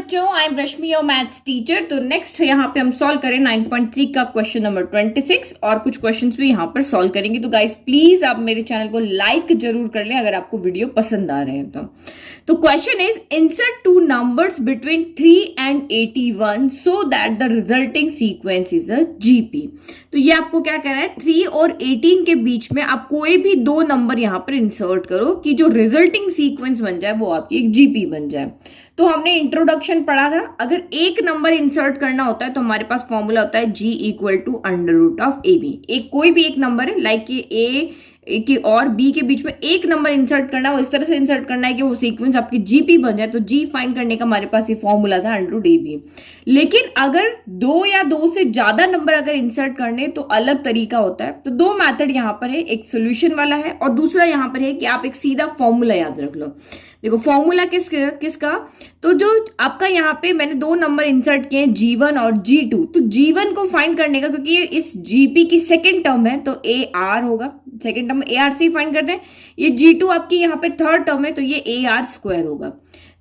बच्चों, I am Rashmi your maths teacher. तो next यहाँ पे हम सॉल्व करें 9.3 का क्वेश्चन नंबर 26 और कुछ क्वेश्चंस भी यहाँ पर सॉल्व करेंगे। तो गाइस प्लीज आप मेरे चैनल को लाइक जरूर कर लें अगर आपको वीडियो पसंद आ रहे हैं तो question is insert two numbers between 3 and 81 so that the resulting sequence is a GP. तो ये आपको क्या कह रहा है, 3 और 18 के बीच में आप कोई भी दो नंबर यहाँ पर इंसर्ट करो कि जो रिजल्टिंग सीक्वेंस बन जाए वो आपकी एक जीपी बन जाए। तो हमने इंट्रोडक्शन पढ़ा था, अगर एक नंबर इंसर्ट करना होता है तो हमारे पास फॉर्मूला होता है G equal to under root of A B. एक कोई भी एक नंबर है लाइक कि ए के और बी के बीच में एक नंबर इंसर्ट करना है, वो इस तरह से इंसर्ट करना है कि वो सीक्वेंस आपकी जीपी बन जाए। तो जी फाइंड करने का हमारे पास ये फॉर्मूला था अंडर रूट ए बी। लेकिन अगर दो या दो से ज्यादा नंबर अगर इंसर्ट करने तो अलग तरीका होता है। तो दो मेथड यहाँ पर है, एक सोल्यूशन वाला है और दूसरा यहाँ पर है कि आप एक सीधा फॉर्मूला याद रख लो। देखो फॉर्मूला किसका, तो जो आपका यहाँ पे मैंने दो नंबर इंसर्ट किए G1 और G2, तो G1 को फाइंड करने का, क्योंकि ये इस GP की सेकंड टर्म है तो AR होगा, सेकंड टर्म AR से फाइंड करते हैं। ये G2 आपकी यहाँ पे थर्ड टर्म है तो ये AR स्क्वायर होगा।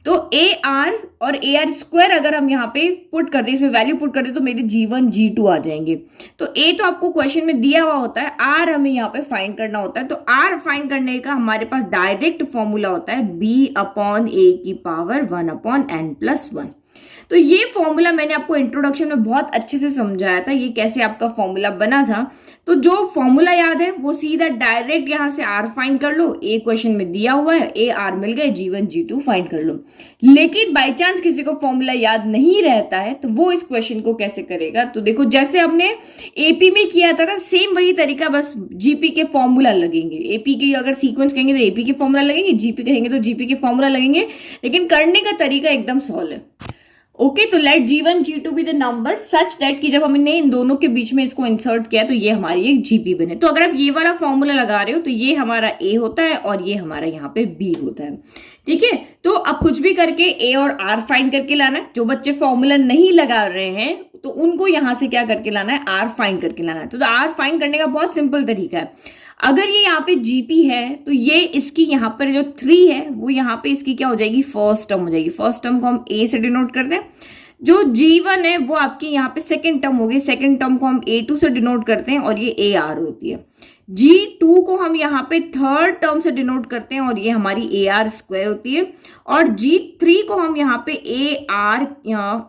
तो AR और AR स्क्वायर अगर हम यहाँ पे पुट कर दे, इसमें वैल्यू पुट कर दे तो मेरे G1 G2 आ जाएंगे। तो A तो आपको क्वेश्चन में दिया हुआ होता है, R हमें यहाँ पे फाइंड करना होता है। तो R फाइंड करने का हमारे पास डायरेक्ट फॉर्मूला होता है B अपॉन A की पावर 1 अपॉन n प्लस 1। तो ये फॉर्मूला मैंने आपको इंट्रोडक्शन में बहुत अच्छे से समझाया था, ये कैसे आपका फॉर्मूला बना था। तो जो फॉर्मूला याद है वो सीधा डायरेक्ट यहां से आर फाइंड कर लो, ए क्वेश्चन में दिया हुआ है, ए आर मिल गए, G1 G2 फाइंड कर लो। लेकिन बाय चांस किसी को फॉर्मूला याद नहीं रहता है तो वो इस क्वेश्चन को कैसे करेगा। तो देखो जैसे हमने एपी में किया था ना, सेम वही तरीका, बस जीपी के फॉर्मूला लगेंगे। एपी के अगर सीक्वेंस कहेंगे तो एपी के फॉर्मूला लगेंगे, जीपी कहेंगे तो जीपी के फॉर्मूला लगेंगे, लेकिन करने का तरीका एकदम सॉल्व है। ओके, तो let G1 G2 be the number such that कि जब हमने इन दोनों के बीच में इसको इंसर्ट किया तो ये हमारी एक जीपी बने। तो अगर आप ये वाला फॉर्मूला लगा रहे हो तो ये हमारा ए होता है और ये हमारा यहाँ पे बी होता है। ठीक है, तो अब कुछ भी करके ए और आर फाइंड करके लाना है। जो बच्चे फॉर्मूला नहीं लगा रहे हैं तो उनको यहां से क्या करके लाना है, आर फाइंड करके लाना है। तो आर फाइंड करने का बहुत सिंपल तरीका है। अगर ये यहाँ पे जीपी है तो ये इसकी यहाँ पर जो 3 है वो यहाँ पे इसकी क्या हो जाएगी, फर्स्ट टर्म हो जाएगी। फर्स्ट टर्म को हम ए से डिनोट करते हैं। जो G1 है वो आपकी यहाँ पे सेकंड टर्म होगी, सेकंड टर्म को हम A2 से डिनोट करते हैं और ये AR होती है। G2 को हम यहाँ पे थर्ड टर्म से डिनोट करते हैं और ये हमारी AR स्क्वायर होती है। और G3 को हम यहाँ पे AR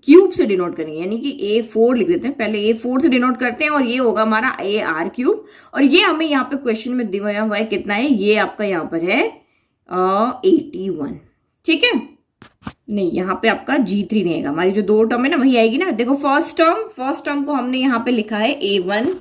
क्यूब से डिनोट करेंगे, यानी कि A4 लिख देते हैं, पहले A4 से डिनोट करते हैं और ये होगा हमारा AR क्यूब। और ये हमें यहाँ पे क्वेश्चन में दिया हुआ है कितना है, ये आपका यहाँ पर है 81। ठीक है, नहीं यहाँ पे आपका G3 नहीं आएगा, हमारी जो दो टर्म है ना वही आएगी ना। देखो फर्स्ट टर्म को हमने यहाँ पे लिखा है A1,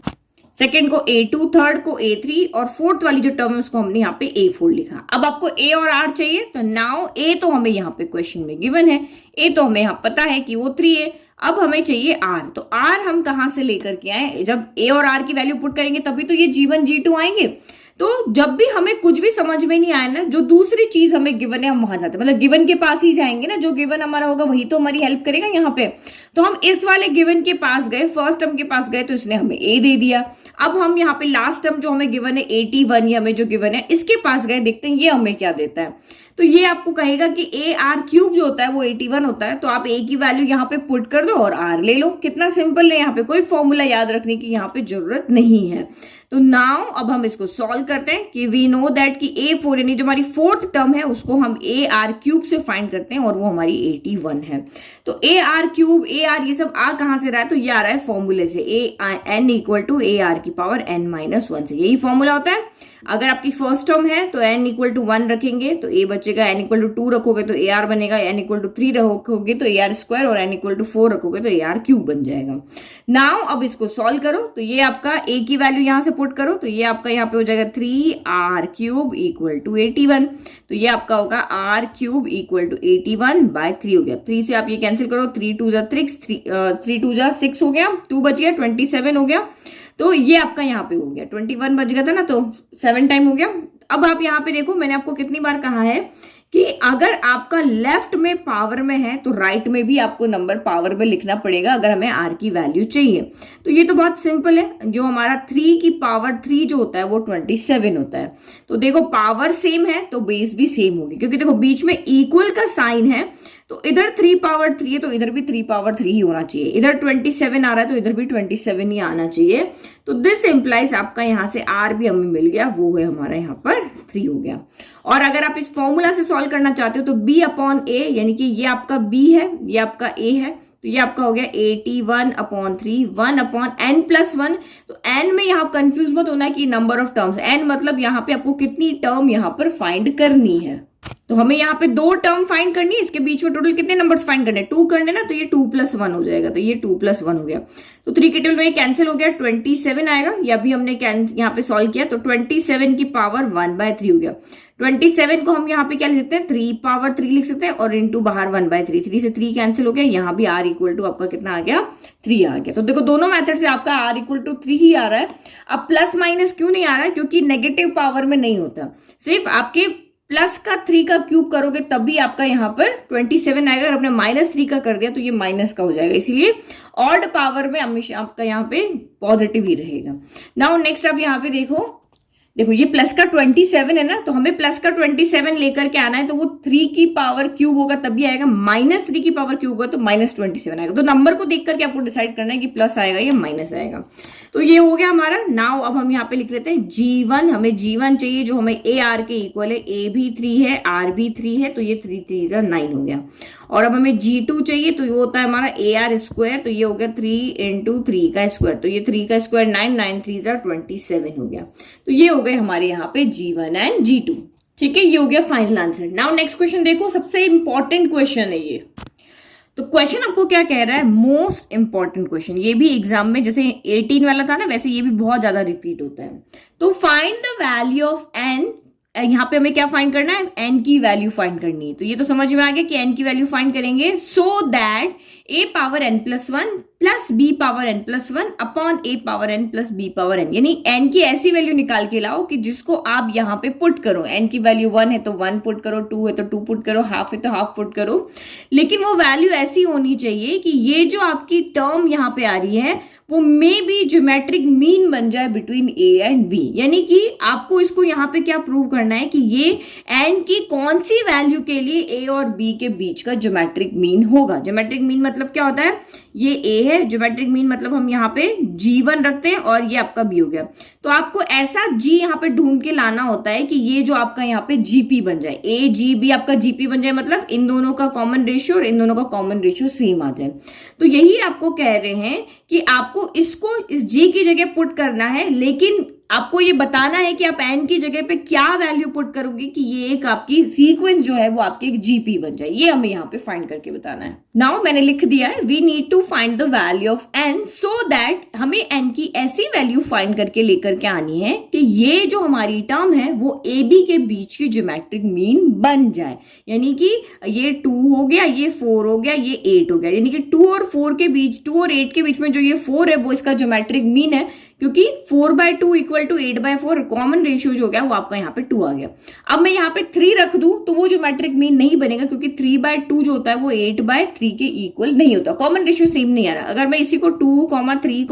सेकेंड को A2, थर्ड को A3 और फोर्थ वाली जो टर्म है उसको हमने यहाँ पे A4 लिखा। अब आपको A और R चाहिए, तो नाउ A तो हमें यहाँ पे क्वेश्चन में गिवन है, A तो हमें यहाँ पता है कि वो 3 है। अब हमें चाहिए R, तो R हम कहाँ से लेकर के आए, जब A और R की वैल्यू पुट करेंगे तभी तो ये G1 G2 आएंगे। तो जब भी हमें कुछ भी समझ में नहीं आया ना, जो दूसरी चीज हमें गिवन है हम वहां जाते हैं, मतलब गिवन के पास ही जाएंगे ना, जो गिवन हमारा होगा वही तो हमारी हेल्प करेगा यहाँ पे। तो हम इस वाले गिवन के पास गए, फर्स्ट टर्म के पास गए तो इसने हमें ए दे दिया। अब हम यहाँ पे लास्ट टर्म जो हमें गिवन है 81, ये हमें जो गिवन है इसके पास गए, देखते हैं ये हमें क्या देता है। तो ये आपको कहेगा कि AR क्यूब जो होता है वो 81 होता है, तो आप A की वैल्यू यहाँ पे पुट कर दो और R ले लो। कितना सिंपल है, यहाँ पे कोई फॉर्मूला याद रखने की यहाँ पे जरूरत नहीं है। तो नाउ अब हम इसको सॉल्व करते हैं कि वी नो दैट कि A4 यानी जो हमारी फोर्थ टर्म है उसको हम AR क्यूब से फाइंड करते हैं और वो हमारी 81 है। तो AR क्यूब AR ये सब आ कहां से रहा है, तो ये आ रहा है फॉर्मूले से, n इक्वल टू AR की पावर n माइनस 1 से, यही फॉर्मूला होता है। अगर आपकी फर्स्ट टर्म है तो n इक्वल टू 1 रखेंगे तो A बचेगा, n इक्वल टू 2 रखोगे तो AR बनेगा, n इक्वल टू 3 रखोगे तो AR स्क्वायर और n इक्वल टू 4 रखोगे तो AR क्यूब बन जाएगा। नाउ अब इसको सॉल्व करो, तो ये आपका A की वैल्यू यहां से पुट करो तो ये आपका यहाँ पे हो जाएगा 3R क्यूब इक्वल टू 81। तो ये आपका होगा R cube equal to 81 by 3 हो गया। 3 से आप ये कैंसिल करो, 3 2 जा 3 2 जा 6 हो गया, 2 बच गया, 27 हो गया। तो ये आपका यहाँ पे हो गया, 21 बच गया था ना, तो 7 टाइम हो गया। अब आप यहाँ पे देखो, मैंने आपको कितनी बार कहा है कि अगर आपका लेफ्ट में पावर में है तो राइट में भी आपको नंबर पावर में लिखना पड़ेगा अगर हमें आर की वैल्यू चाहिए। तो ये तो बहुत सिंपल है, जो हमारा 3 की पावर 3 जो होता है वो 27 होता है। तो देखो पावर सेम है तो बेस भी सेम होगी, क्योंकि देखो बीच में इक्वल का साइन है, तो इधर 3 पावर 3 है तो इधर भी 3 पावर 3 ही होना चाहिए। इधर 27 आ रहा है तो इधर भी 27 ही आना चाहिए। तो दिस इंप्लाइज आपका यहाँ से आर भी हमें मिल गया, वो है हमारा यहाँ पर 3 हो गया। और अगर आप इस फॉर्मूला से सॉल्व करना चाहते हो तो b अपॉन a, यानी कि ये आपका b है, ये आपका a है, तो ये आपका हो गया 81/3 1/n+1। तो n में यहाँ कंफ्यूज मत होना है कि नंबर ऑफ टर्म्स, n मतलब यहाँ पे आपको कितनी टर्म यहाँ पर फाइंड करनी है। तो हमें यहाँ पे 2 टर्म फाइंड करनी है, इसके बीच में टोटल कितने नंबर्स फाइंड करने, 2 करने ना, तो ये 2+1 हो जाएगा, तो ये 2+1 हो गया। तो 3 के टेबल में कैंसिल हो गया, 27 आएगा, ये अभी हमने यहाँ पे सॉल्व किया तो 27 की पावर 1/3 हो गया। 27 को हम यहाँ पे क्या लिख सकते हैं, 3 पावर 3 लिख सकते हैं, और इंटू बाहर 1/3, 3 से 3 कैंसिल हो गया, यहाँ भी r इक्वल टू आपका कितना आ गया, 3 आ गया। तो देखो दोनों मेथड से आपका r इक्वल टू 3 ही आ रहा है। अब प्लस माइनस क्यों नहीं आ रहा है, क्योंकि नेगेटिव पावर में नहीं होता, सिर्फ आपके प्लस का 3 का क्यूब करोगे तभी आपका यहाँ पर 27 आएगा। अगर आपने -3 का कर दिया तो ये माइनस का हो जाएगा, इसीलिए ऑड पावर में हमेशा आपका यहाँ पे पॉजिटिव ही रहेगा। नाउ नेक्स्ट आप यहाँ पे देखो ये प्लस का 27 है ना, तो हमें प्लस का 27 लेकर के आना है, तो वो 3 की पावर क्यूब होगा तभी आएगा, -3 की पावर क्यूब होगा तो -27 आएगा। तो नंबर को देख करके आपको डिसाइड करना है कि प्लस आएगा या माइनस आएगा। तो ये हो गया हमारा। नाउ अब हम यहाँ पे लिख लेते हैं G1, हमें G1 चाहिए जो हमें AR के इक्वल है, A भी 3 है, R भी 3 है, तो ये 3 3 9 हो गया। और अब हमें G2 चाहिए, तो ये होता है हमारा AR स्क्वायर, तो ये हो गया 3 × 3 का स्क्वायर, तो ये 3 का स्क्वायर 9, 9 3 27 हो गया। तो ये हो गए हमारे यहाँ पे G1 एंड G2। ठीक है, ये हो गया final answer. Now next question देखो, सबसे इंपॉर्टेंट क्वेश्चन है ये। तो क्वेश्चन आपको क्या कह रहा है, मोस्ट इंपॉर्टेंट क्वेश्चन, ये भी एग्जाम में जैसे 18 वाला था ना, वैसे ये भी बहुत ज्यादा रिपीट होता है। तो find the value of n, यहाँ पे हमें क्या फाइंड करना है, n की वैल्यू फाइंड करनी है। तो ये तो समझ में आ गया कि n की वैल्यू फाइंड करेंगे so that a power n+1 plus b power n+1 upon a power n plus b power n, यानी n की ऐसी वैल्यू निकाल के लाओ कि जिसको आप यहाँ पे पुट करो। n की वैल्यू 1 है तो 1 पुट करो, 2 है तो 2 पुट करो, हाफ है तो हाफ पुट करो, लेकिन वो वैल्यू ऐसी होनी चाहिए कि ये जो आपकी टर्म यहाँ पे आ रही है वो मे बी ज्योमेट्रिक मीन बन जाए बिटवीन a एंड b। यानी कि आपको इसको यहाँ पे क्या प्रूव करना है कि ये n की कौन सी वैल्यू के लिए a और b के बीच का ज्योमेट्रिक मीन होगा। ज्योमेट्रिक मीन मतलब क्या होता है, ये a है, ज्योमेट्रिक मीन मतलब हम यहाँ पे G1 रखते हैं और ये आपका b हो गया। तो आपको ऐसा g यहाँ पे ढूंढ के लाना होता है कि ये जो आपका यहाँ पे GP बन जाए, a g b आपका GP बन जाए, मतलब इन दोनों का कॉमन रेशियो और इन दोनों का कॉमन रेशियो सेम आ जाए। तो यही आपको कह रहे हैं कि आपको इसको इस g की जगह पुट करना है, लेकिन आपको ये बताना है कि आप n की जगह पे क्या वैल्यू पुट करोगे कि ये एक आपकी सीक्वेंस जो है वो आपकी एक जीपी बन जाए। ये हमें यहाँ पे फाइंड करके बताना है। नाउ मैंने लिख दिया है, we need to find the value of n so that हमें n की ऐसी वैल्यू फाइंड करके लेकर के आनी है कि ये जो हमारी टर्म है वो ए बी के बीच की ज्योमेट्रिक मीन बन जाए। यानी कि ये 2 हो गया, ये 4 हो गया, ये 8 हो गया, यानी कि 2 और 4 के बीच, 2 और 8 के बीच में जो ये 4 है वो इसका ज्योमेट्रिक मीन है, क्योंकि 4/2 इक्वल टू 8/4 कॉमन रेशियो जो हो गया वो आपका यहाँ पे 2 आ गया। अब मैं यहाँ पे 3 रख दूं तो वो ज्योमेट्रिक मीन नहीं बनेगा, क्योंकि 3/2 जो होता है वो 8/3 के इक्वल नहीं होता, कॉमन रेशियो सेम नहीं आ रहा। अगर मैं इसी को 2, 3,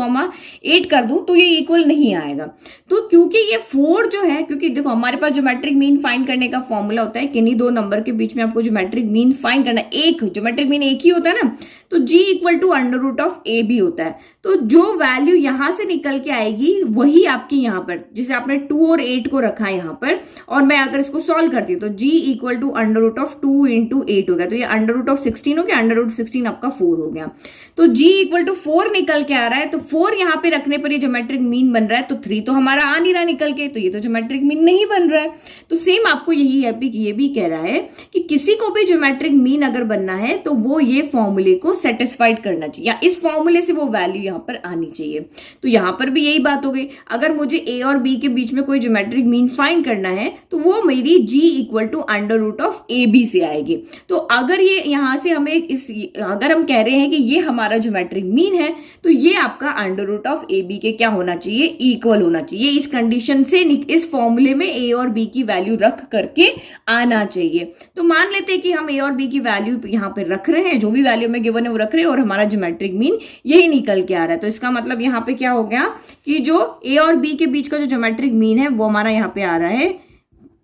8 कर दूं तो ये इक्वल नहीं आएगा। तो क्योंकि ये 4 जो है, क्योंकि देखो हमारे पास ज्योमेट्रिक मीन फाइंड करने का फॉर्मूला होता है किन्हीं दो नंबर के बीच में आपको ज्योमेट्रिक मीन फाइंड करना है, एक ज्योमेट्रिक मीन एक ही होता है ना, तो g इक्वल टू √(ab) होता है। तो जो वैल्यू यहां से निकल के आएगी वही आपकी यहाँ पर, जैसे आपने 2 और 8 को रखा है यहाँ पर, और मैं अगर इसको सॉल्व करती हूँ तो g इक्वल टू √2 × 8 हो गया, तो ये √16 हो गया, √16 आपका 4 हो गया। तो g इक्वल टू 4 निकल के आ रहा है, तो 4 यहाँ पे रखने पर ये ज्योमेट्रिक मीन बन रहा है, तो 3 तो हमारा आ नहीं रहा निकल के, तो ये तो ज्योमेट्रिक मीन नहीं बन रहा है। तो सेम आपको यही है ये भी कह रहा है कि किसी को भी ज्योमेट्रिक मीन अगर बनना है तो वो ये फॉर्मूले को सेटिस्फाइड करना चाहिए, या इस फॉर्मूले से वो वैल्यू यहाँ पर आनी चाहिए। तो यहाँ पर भी यही बात हो गई, अगर मुझे a और b के बीच में कोई ज्योमेट्रिक मीन फाइंड करना है तो वो मेरी g इक्वल टू √(ab) से आएगी। तो अगर ये यहाँ से हमें अगर हम कह रहे हैं कि ये हमारा ज्योमेट्रिक मीन है तो ये आपका √(ab) के क्या होना चाहिए, इक्वल होना चाहिए। इस कंडीशन से इस फॉर्मूले में a और b की वैल्यू रख करके आना चाहिए। तो मान लेते हैं कि हम a और b की वैल्यू यहाँ पे रख रहे हैं, जो भी वैल्यू में गिवन है वो रख रहे हैं, और हमारा ज्योमेट्रिक मीन यही निकल के आ रहा है। तो इसका मतलब यहाँ पे क्या हो गया कि जो a और b के बीच का जो ज्योमेट्रिक मीन है वो हमारा यहाँ पे आ रहा है,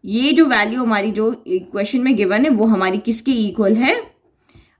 ये जो वैल्यू हमारी जो क्वेश्चन में गिवन है वो हमारी किसके इक्वल है,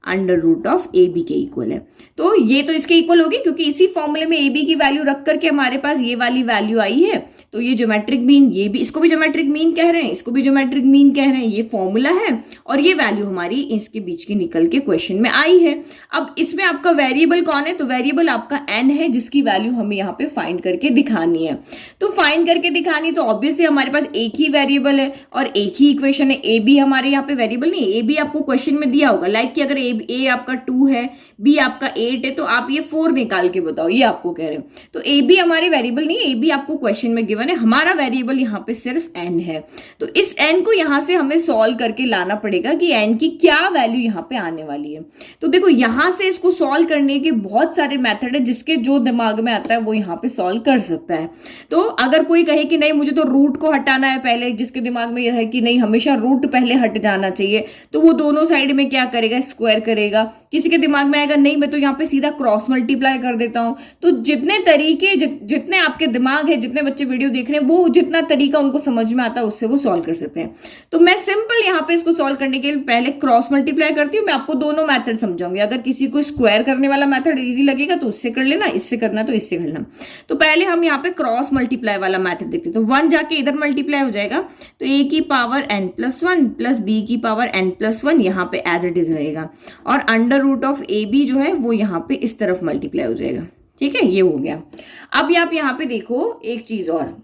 under root of A B के इक्वल है। तो ये तो इसके इक्वल होगी क्योंकि इसी फॉर्मूले में ए बी की वैल्यू रख करके हमारे पास ये वाली वैल्यू आई है। तो ये ज्योमेट्रिक मीन, ये भी, इसको भी ज्योमेट्रिक मीन कह रहे हैं, इसको भी ज्योमेट्रिक मीन कह रहे हैं, ये फॉर्मूला है और ये वैल्यू हमारी इसके बीच की निकल के क्वेश्चन में आई है। अब इसमें आपका वेरिएबल कौन है? तो वेरिएबल आपका एन है जिसकी वैल्यू हमें यहाँ पे फाइंड करके दिखानी है। तो फाइंड करके दिखानी तो ऑब्वियसली हमारे पास एक ही वेरिएबल है और एक ही इक्वेशन है। ए बी हमारे यहाँ पे वेरिएबल नहीं है, ए बी आपको क्वेश्चन में दिया होगा, लाइक कि अगर ए आपका 2 है, बी आपका 8 है, तो आप ये 4 निकाल के बताओ, ये आपको कह रहे हैं। तो ए बी हमारे वेरिएबल नहीं है, ए बी आपको क्वेश्चन में गिवन है, हमारा वेरिएबल यहाँ पे सिर्फ एन है। तो इस एन को यहाँ से हमें सॉल्व करके लाना पड़ेगा कि एन की क्या वैल्यू यहाँ पे आने वाली है। तो देखो यहाँ से इसको सॉल्व करने के बहुत सारे मेथड है, जिसके जो दिमाग में आता है वो यहाँ पे सॉल्व कर सकता है। तो अगर कोई कहे कि नहीं मुझे तो रूट को हटाना है पहले, जिसके दिमाग में यह है कि नहीं हमेशा रूट पहले हट जाना चाहिए, तो वो दोनों साइड में क्या करेगा? स्क्वायर करेगा। किसी के दिमाग में आएगा नहीं मैं तो यहाँ पे सीधा क्रॉस मल्टीप्लाई कर देता हूं। तो जितने तरीके, जितने आपके दिमाग है, जितने बच्चे वीडियो देख रहे हैं, वो जितना तरीका उनको समझ में आता है उससे वो सॉल्व कर सकते हैं। तो मैं सिंपल यहाँ पे इसको सॉल्व करने के लिए पहले क्रॉस मल्टीप्लाई करती हूँ। मैं आपको दोनों मेथड समझाऊंगी। अगर किसी को स्क्वायर करने वाला मेथड इजी लगेगा तो उससे कर लेना, इससे करना तो इससे करना। तो पहले हम यहाँ पे क्रॉस मल्टीप्लाई वाला मेथड देखते हैं। तो 1 जाके इधर मल्टीप्लाई हो जाएगा, तो a की पावर n+1 प्लस b की पावर n+1 यहाँ पे एज इट इज रहेगा, और under root of A B जो है वो यहाँ पे इस तरफ मल्टीप्लाई हो जाएगा। ठीक है, ये हो गया। अब आप यहाँ पे देखो एक चीज और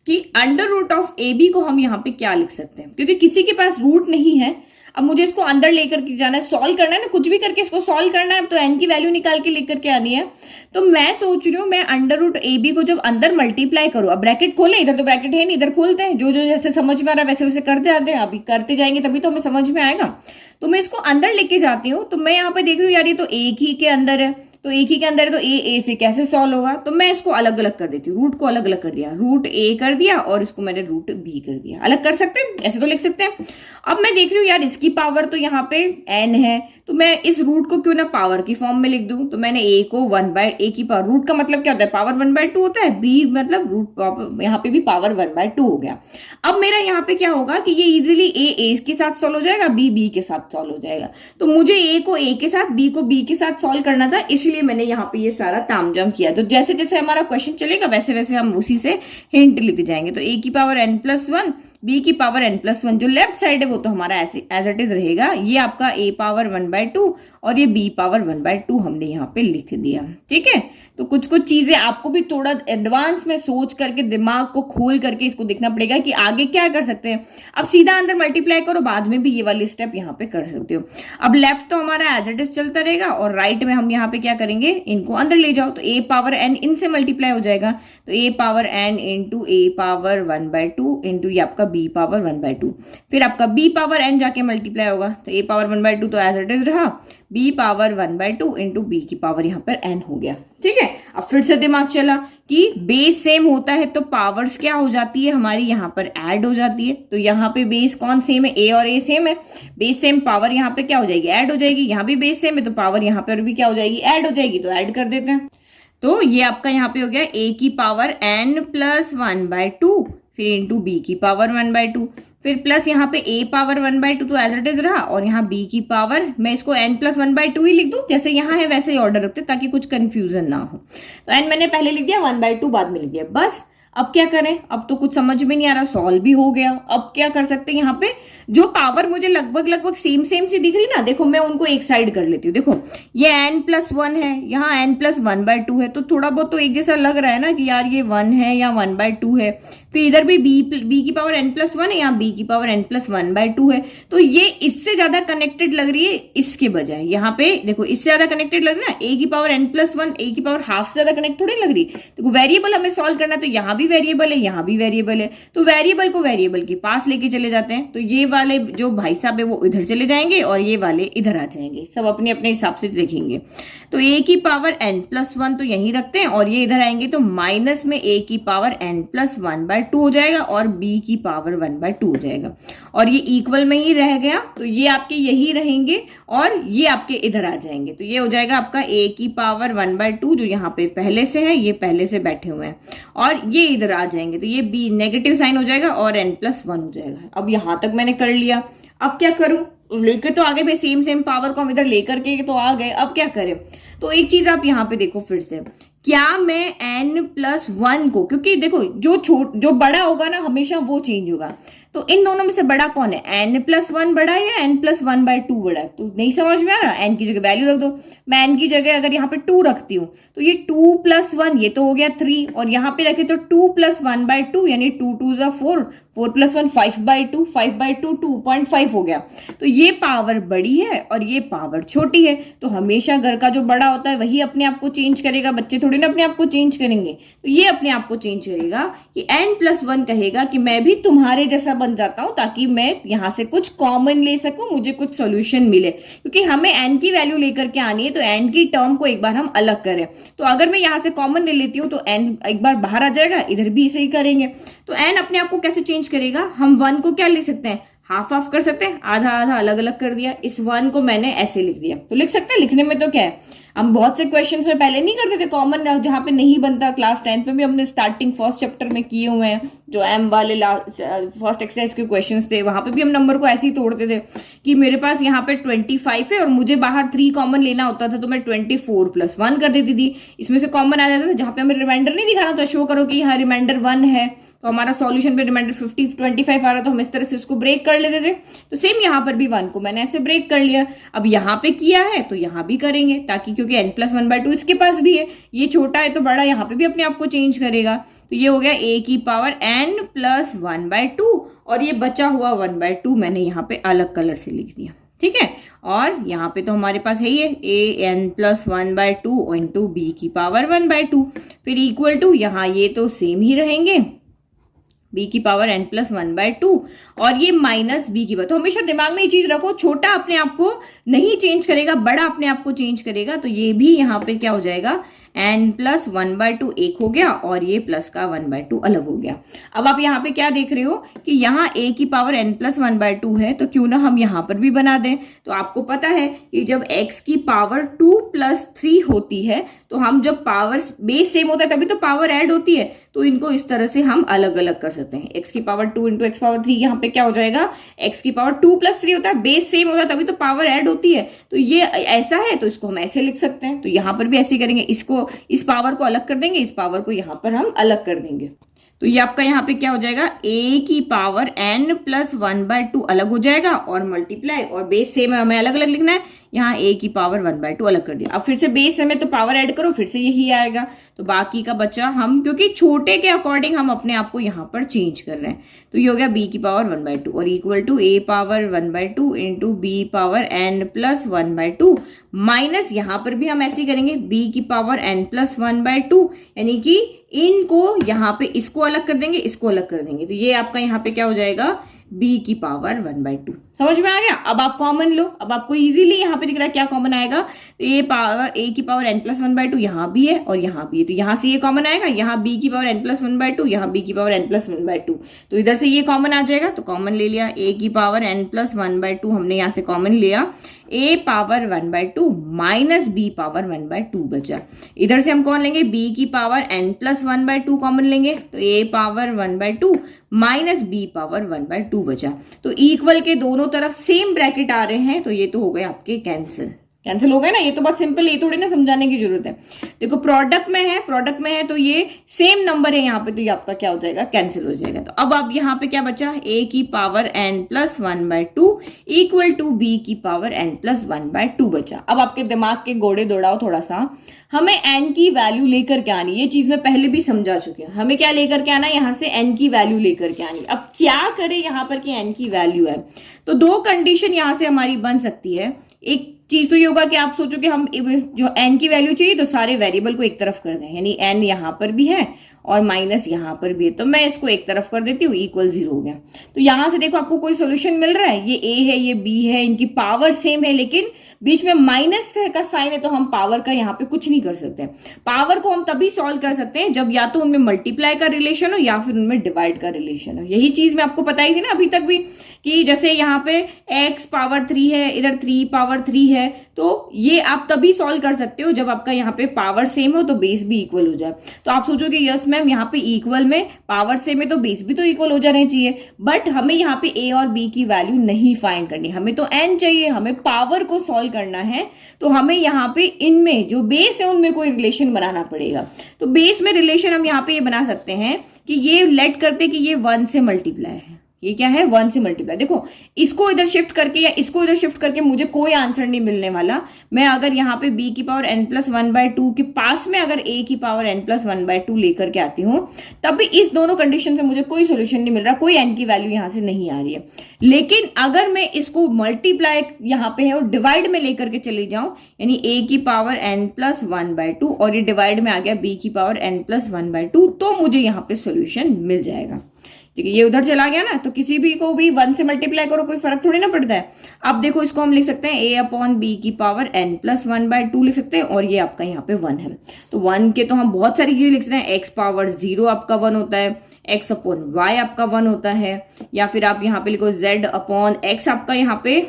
कि under root of A B को हम यहाँ पे क्या लिख सकते हैं, क्योंकि किसी के पास रूट नहीं है। अब मुझे इसको अंदर लेकर के जाना है, सॉल्व करना है ना, कुछ भी करके इसको सॉल्व करना है, तो एन की वैल्यू निकाल के लेकर के आनी है। तो मैं सोच रही हूँ मैं अंडर रूट ए बी को जब अंदर मल्टीप्लाई करूँ, अब ब्रैकेट खोले, इधर तो ब्रैकेट है नहीं, इधर खोलते हैं, जो जो जैसे समझ में आ रहा है वैसे वैसे करते आते हैं। अभी करते जाएंगे तभी तो हमें समझ में आएगा। तो मैं इसको अंदर लेके जाती हूँ। तो मैं यहाँ पे देख रही हूँ यार ये तो एक ही के अंदर है, तो एक ही के अंदर है, तो ए से कैसे सॉल्व होगा? तो मैं इसको अलग अलग कर देती हूँ, रूट को अलग अलग कर दिया, रूट ए कर दिया और इसको मैंने रूट बी कर दिया। अलग कर सकते हैं, ऐसे तो लिख सकते हैं। अब मैं देख रही हूँ यार इसकी पावर तो यहाँ पे n है, तो मैं इस रूट को क्यों ना पावर की फॉर्म में लिख दूं। तो मैंने a को 1/a की पावर, रूट का मतलब क्या होता है? पावर 1/2 होता है। b मतलब रूट, यहाँ पे भी पावर 1/2 हो गया। अब मेरा यहाँ पे क्या होगा कि ये इजीली a के साथ सॉल्व हो जाएगा, b के साथ सॉल्व हो जाएगा। तो मुझे a को a के साथ, b को b के साथ सॉल्व करना था, इसलिए मैंने यहाँ पे ये सारा तामझाम किया। तो जैसे जैसे हमारा क्वेश्चन चलेगा वैसे वैसे हम उसी से हिंट लेते जाएंगे। तो a की पावर n+1, b की पावर n+1, जो लेफ्ट साइड है वो तो हमारा ऐसे एज इट इज रहेगा। ये आपका a पावर 1/2 और ये b पावर 1/2 हमने यहाँ पे लिख दिया। ठीक है, तो कुछ कुछ चीजें आपको भी थोड़ा एडवांस में सोच करके, दिमाग को खोल करके इसको देखना पड़ेगा कि आगे क्या कर सकते हैं। अब सीधा अंदर मल्टीप्लाई करो, बाद में भी ये वाली स्टेप यहाँ पे कर सकते हो। अब लेफ्ट तो हमारा एज इट इज चलता रहेगा और राइट में हम यहाँ पे क्या करेंगे, इनको अंदर ले जाओ। तो a पावर n इनसे मल्टीप्लाई हो जाएगा, तो a power n into a power 1/2 into ये आपका b पावर 1/2, फिर आपका b पावर n जाके मल्टीप्लाई होगा। तो a पावर 1/2 तो एज इट इज रहा, b पावर 1/2 इंटू b की पावर यहाँ पर n हो गया। ठीक है, अब फिर से दिमाग चला कि बेस सेम होता है तो पावर्स क्या हो जाती है हमारी, यहाँ पर ऐड हो जाती है। तो यहाँ पे बेस कौन सेम है? a और a सेम है, बेस सेम, पावर यहाँ पे क्या हो जाएगी? ऐड हो जाएगी। यहाँ भी बेस सेम है तो पावर यहाँ पर भी क्या हो जाएगी? ऐड हो जाएगी। तो ऐड कर देते हैं। तो ये आपका यहाँ पे हो गया a की पावर n+1/2 फिर इंटू b की पावर 1/2, फिर प्लस यहाँ पे a पावर 1/2 तो एज इट इज रहा, और यहाँ b की पावर, मैं इसको n+1/2 ही लिख दूं, जैसे यहाँ है वैसे ही ऑर्डर रखते ताकि कुछ कंफ्यूजन ना हो। तो n मैंने पहले लिख दिया, 1/2 बाद में लिख दिया। बस अब क्या करें, अब तो कुछ समझ में नहीं आ रहा, सॉल्व भी हो गया। अब क्या कर सकते हैं, यहाँ पे जो पावर मुझे लगभग सेम सी दिख रही ना, देखो मैं उनको एक साइड कर लेती हूँ। देखो ये n+1 है, यहाँ n+1/2 है, तो थोड़ा बहुत तो एक जैसा लग रहा है ना कि यार ये 1 है या 1/2 है। फिर इधर भी b की पावर n+1 है, यहाँ b की पावर n+1/2 है। तो ये इससे ज्यादा कनेक्टेड लग रही है इसके बजाय। यहाँ पे देखो इससे ज्यादा कनेक्टेड लग रहा है ना, a की पावर n+1, a की पावर हाफ से ज्यादा कनेक्ट थोड़ी लग रही। देखो वेरिएबल हमें सॉल्व करना है, तो यहाँ भी वेरिएबल है, यहाँ भी वेरिएबल है, तो वेरिएबल को वेरिएबल के पास लेके चले जाते हैं। तो ये वाले जो भाई साहब है वो इधर चले जाएंगे और ये वाले इधर आ जाएंगे, सब अपने अपने हिसाब से देखेंगे। तो a की पावर n+1 तो यहीं रखते हैं, और ये इधर आएंगे तो माइनस में a की पावर n+1/2 हो जाएगा और b की पावर 1/2 हो जाएगा, और ये इक्वल में ही रह गया। तो ये आपके यही रहेंगे और ये आपके इधर आ जाएंगे। तो ये हो जाएगा आपका a की पावर 1/2 जो यहाँ पे पहले से है, ये पहले से बैठे हुए हैं, और ये इधर आ जाएंगे। तो ये b नेगेटिव साइन हो जाएगा और n+1 हो जाएगा। अब यहां तक मैंने कर लिया। अब क्या करूं, लेकर तो आगे भाई, सेम पावर को हम इधर लेकर के तो आ गए, अब क्या करें। तो एक चीज आप यहाँ पे देखो फिर से, क्या मैं n+1 को, क्योंकि देखो जो बड़ा होगा ना हमेशा वो चेंज होगा, तो इन दोनों में से बड़ा कौन है, n+1 बड़ा है या n+1/2 बड़ा है। तो नहीं समझ में आ रहा, n की जगह वैल्यू रख दो। मैं n की जगह अगर यहाँ पे 2 रखती हूँ तो ये 2+1 ये तो हो गया 3, और यहाँ पे रखे तो 2+1/2 यानी 2×2 = 4, 4+1 5/2, 5/2 2.5 हो गया। तो ये पावर बड़ी है और ये पावर छोटी है। तो हमेशा घर का जो बड़ा होता है वही अपने आप को चेंज करेगा, बच्चे थोड़ी ना अपने आप को चेंज करेंगे। तो ये अपने आप को चेंज करेगा कि n+1 कहेगा कि मैं भी तुम्हारे जैसा बन जाता हूं, ताकि मैं यहां से कुछ कॉमन ले सकूं, मुझे कुछ सॉल्यूशन मिले, क्योंकि हमें n की वैल्यू लेकर के आनी है। तो n की टर्म को एक बार हम अलग करें, तो अगर मैं यहां से कॉमन ले लेती हूं तो n एक बार बाहर आ जाएगा, इधर भी इसे ही करेंगे। तो n अपने आप को कैसे चेंज करेगा, हम 1 को क्या लिख सकते हैं, हाफ हाफ कर सकते हैं, आधा आधा अलग अलग कर दिया। इस 1 को मैंने ऐसे लिख दिया, तो लिख सकते हैं, लिखने में तो क्या है। हम बहुत से क्वेश्चंस में पहले नहीं करते थे कॉमन, जहां पे नहीं बनता, क्लास 10th में भी हमने स्टार्टिंग फर्स्ट चैप्टर में किए हुए हैं, जो एम वाले फर्स्ट एक्सरसाइज के क्वेश्चंस थे, वहां पे भी हम नंबर को ऐसे ही तोड़ते थे कि मेरे पास यहाँ पे 25 है और मुझे बाहर 3 कॉमन लेना होता था, तो मैं 24+1 कर देती थी, इसमें से कॉमन आ जाता था। जहां पे हमें रिमाइंडर नहीं दिखाना था, शो करो कि यहाँ रिमाइंडर 1 है, तो हमारा सॉल्यूशन पे रिमाइंडर 25 आ रहा, तो हम इस तरह से उसको ब्रेक कर लेते थे। तो सेम यहाँ पर भी 1 को मैंने ऐसे ब्रेक कर लिया। अब यहाँ पे किया है तो यहाँ भी करेंगे, ताकि क्योंकि n+1/2 इसके पास भी है, ये छोटा है तो बड़ा यहाँ पे भी अपने आप को चेंज करेगा। तो ये हो गया a की पावर n+1/2, और ये बचा हुआ 1/2 मैंने यहाँ पे अलग कलर से लिख दिया, ठीक है। और यहाँ पे तो हमारे पास है ये an+1/2 इंटू b की पावर 1/2, फिर इक्वल टू यहाँ ये तो सेम ही रहेंगे, b की पावर n+1/2 और ये माइनस b की पावर। तो हमेशा दिमाग में ये चीज रखो, छोटा अपने आप को नहीं चेंज करेगा, बड़ा अपने आप को चेंज करेगा। तो ये भी यहाँ पे क्या हो जाएगा, n+1/2 एक हो गया और ये प्लस का 1/2 अलग हो गया। अब आप यहाँ पे क्या देख रहे हो कि यहाँ a की पावर n+1/2 है, तो क्यों ना हम यहाँ पर भी बना दें। तो आपको पता है कि जब x की पावर 2+3 होती है, तो हम जब पावर बेस सेम होता है तभी तो पावर ऐड होती है, तो इनको इस तरह से हम अलग अलग कर सकते हैं। x की पावर 2 इंटू x पावर 3, यहाँ पे क्या हो जाएगा, x की पावर 2+3 होता है, बेस सेम होता है तभी तो पावर ऐड होती है। तो ये ऐसा है, तो इसको हम ऐसे लिख सकते हैं। तो यहाँ पर भी ऐसे करेंगे, इसको इस पावर को अलग कर देंगे, इस पावर को यहाँ पर हम अलग कर देंगे। तो ये आपका यहाँ पे क्या हो जाएगा, a की पावर n+1/2 अलग हो जाएगा और मल्टीप्लाई, और बेस सेम है हमें अलग अलग लिखना है, यहाँ a की पावर 1/2 अलग कर दिया। अब फिर से बेस में तो पावर ऐड करो, फिर से यही आएगा। तो बाकी का बचा हम, क्योंकि छोटे के अकॉर्डिंग हम अपने आप को यहाँ पर चेंज कर रहे हैं, तो ये हो गया b की पावर 1/2 और equal to a power 1/2 into b power n+1/2 minus, यहाँ पर भी हम ऐसे ही करेंगे, b की पावर n+1/2, यानी कि इनको यहाँ पे इसको अलग कर देंगे, इसको अलग कर देंगे। तो ये आपका यहाँ पे क्या हो जाएगा, b की पावर 1/2। समझ में आ गया। अब आप कॉमन लो, अब आपको इजीली यहाँ पे दिख रहा है क्या कॉमन आएगा, तो a की पावर n+1/2 यहाँ भी है और यहाँ भी है, तो यहाँ से ये कॉमन आएगा, यहाँ b की पावर n+1/2, यहाँ b की पावर n+1/2, तो इधर से ये कॉमन आ जाएगा। तो कॉमन ले लिया, a की पावर n+1/2 हमने यहाँ से कॉमन लिया, a power 1/2 minus b power 1/2 बचा। इधर से हम कौन लेंगे, b की पावर n+1/2 कॉमन लेंगे, तो a power 1/2 minus b power 1/2 बचा। तो इक्वल के दोनों तरफ सेम ब्रैकेट आ रहे हैं, तो ये तो हो गए आपके कैंसिल हो गए ना। ये तो बहुत सिंपल है, ये थोड़ी ना समझाने की जरूरत है। देखो प्रोडक्ट में है तो ये सेम नंबर है यहाँ पे, तो ये आपका क्या हो जाएगा, कैंसिल हो जाएगा। तो अब आप यहाँ पे क्या बचा, a की power n+1/2 equal to b की पावर n+1/2 बचा। अब आपके दिमाग के घोड़े दौड़ाओ थोड़ा सा, हमें n की वैल्यू लेकर के आनी, ये चीज मैं पहले भी समझा चुकी हूँ। हमें क्या लेकर के आना, यहाँ से n की वैल्यू लेकर के आनी। अब क्या करें यहाँ पर कि n की वैल्यू है, तो दो कंडीशन यहाँ से हमारी बन सकती है। एक चीज तो ये होगा कि आप सोचो कि हम जो n की वैल्यू चाहिए तो सारे वेरिएबल को एक तरफ कर दें, यानी n यहाँ पर भी है और माइनस यहाँ पर भी है, तो मैं इसको एक तरफ कर देती हूँ, इक्वल 0 हो गया। तो यहां से देखो आपको कोई सोल्यूशन मिल रहा है, ये a है ये b है, इनकी पावर सेम है, लेकिन बीच में माइनस का साइन है, तो हम पावर का यहाँ पे कुछ नहीं कर सकते। पावर को हम तभी सॉल्व कर सकते हैं जब या तो उनमें मल्टीप्लाई का रिलेशन हो या फिर उनमें डिवाइड का रिलेशन हो। यही चीज मैं आपको बताई थी ना अभी तक भी, कि जैसे यहाँ पे x पावर 3 है, इधर 3 पावर 3 है, तो ये आप तभी सॉल्व कर सकते हो जब आपका यहाँ पे पावर सेम हो तो बेस भी इक्वल हो जाए। तो आप सोचो कि यस मैम यहाँ पे इक्वल में पावर सेम है तो बेस भी तो इक्वल हो जाने चाहिए, बट हमें यहाँ पे ए और बी की वैल्यू नहीं फाइंड करनी, हमें तो एन चाहिए, हमें पावर को सॉल्व करना है। तो हमें यहाँ पे इनमें जो बेस है उनमें कोई रिलेशन बनाना पड़ेगा। तो बेस में रिलेशन हम यहाँ पे ये बना सकते हैं कि ये लेट करते कि ये 1 से मल्टीप्लाई है, ये क्या है 1 से मल्टीप्लाई। देखो इसको इधर शिफ्ट करके या इसको इधर शिफ्ट करके मुझे कोई आंसर नहीं मिलने वाला। मैं अगर यहाँ पे b की पावर n+1/2 के पास में अगर a की पावर n+1/2 लेकर के आती हूँ तब भी इस दोनों कंडीशन से मुझे कोई सोल्यूशन नहीं मिल रहा, कोई n की वैल्यू यहाँ से नहीं आ रही है। लेकिन अगर मैं इसको मल्टीप्लाई यहाँ पे है और डिवाइड में लेकर के चली जाऊं, यानी a की पावर n+1/2 और ये डिवाइड में आ गया b की पावर n+1/2, तो मुझे यहाँ पे सोल्यूशन मिल जाएगा। ठीक है, ये उधर चला गया ना, तो किसी भी को भी 1 से मल्टीप्लाई करो कोई फर्क थोड़ी ना पड़ता है। अब देखो इसको हम लिख सकते हैं a/b की पावर n+1/2 लिख सकते हैं, और ये आपका यहाँ पे 1 है। तो 1 के तो हम बहुत सारी चीजें लिख सकते हैं, x पावर 0 आपका 1 होता है, x/y आपका 1 होता है, या फिर आप यहाँ पे लिखो z/x आपका यहाँ पे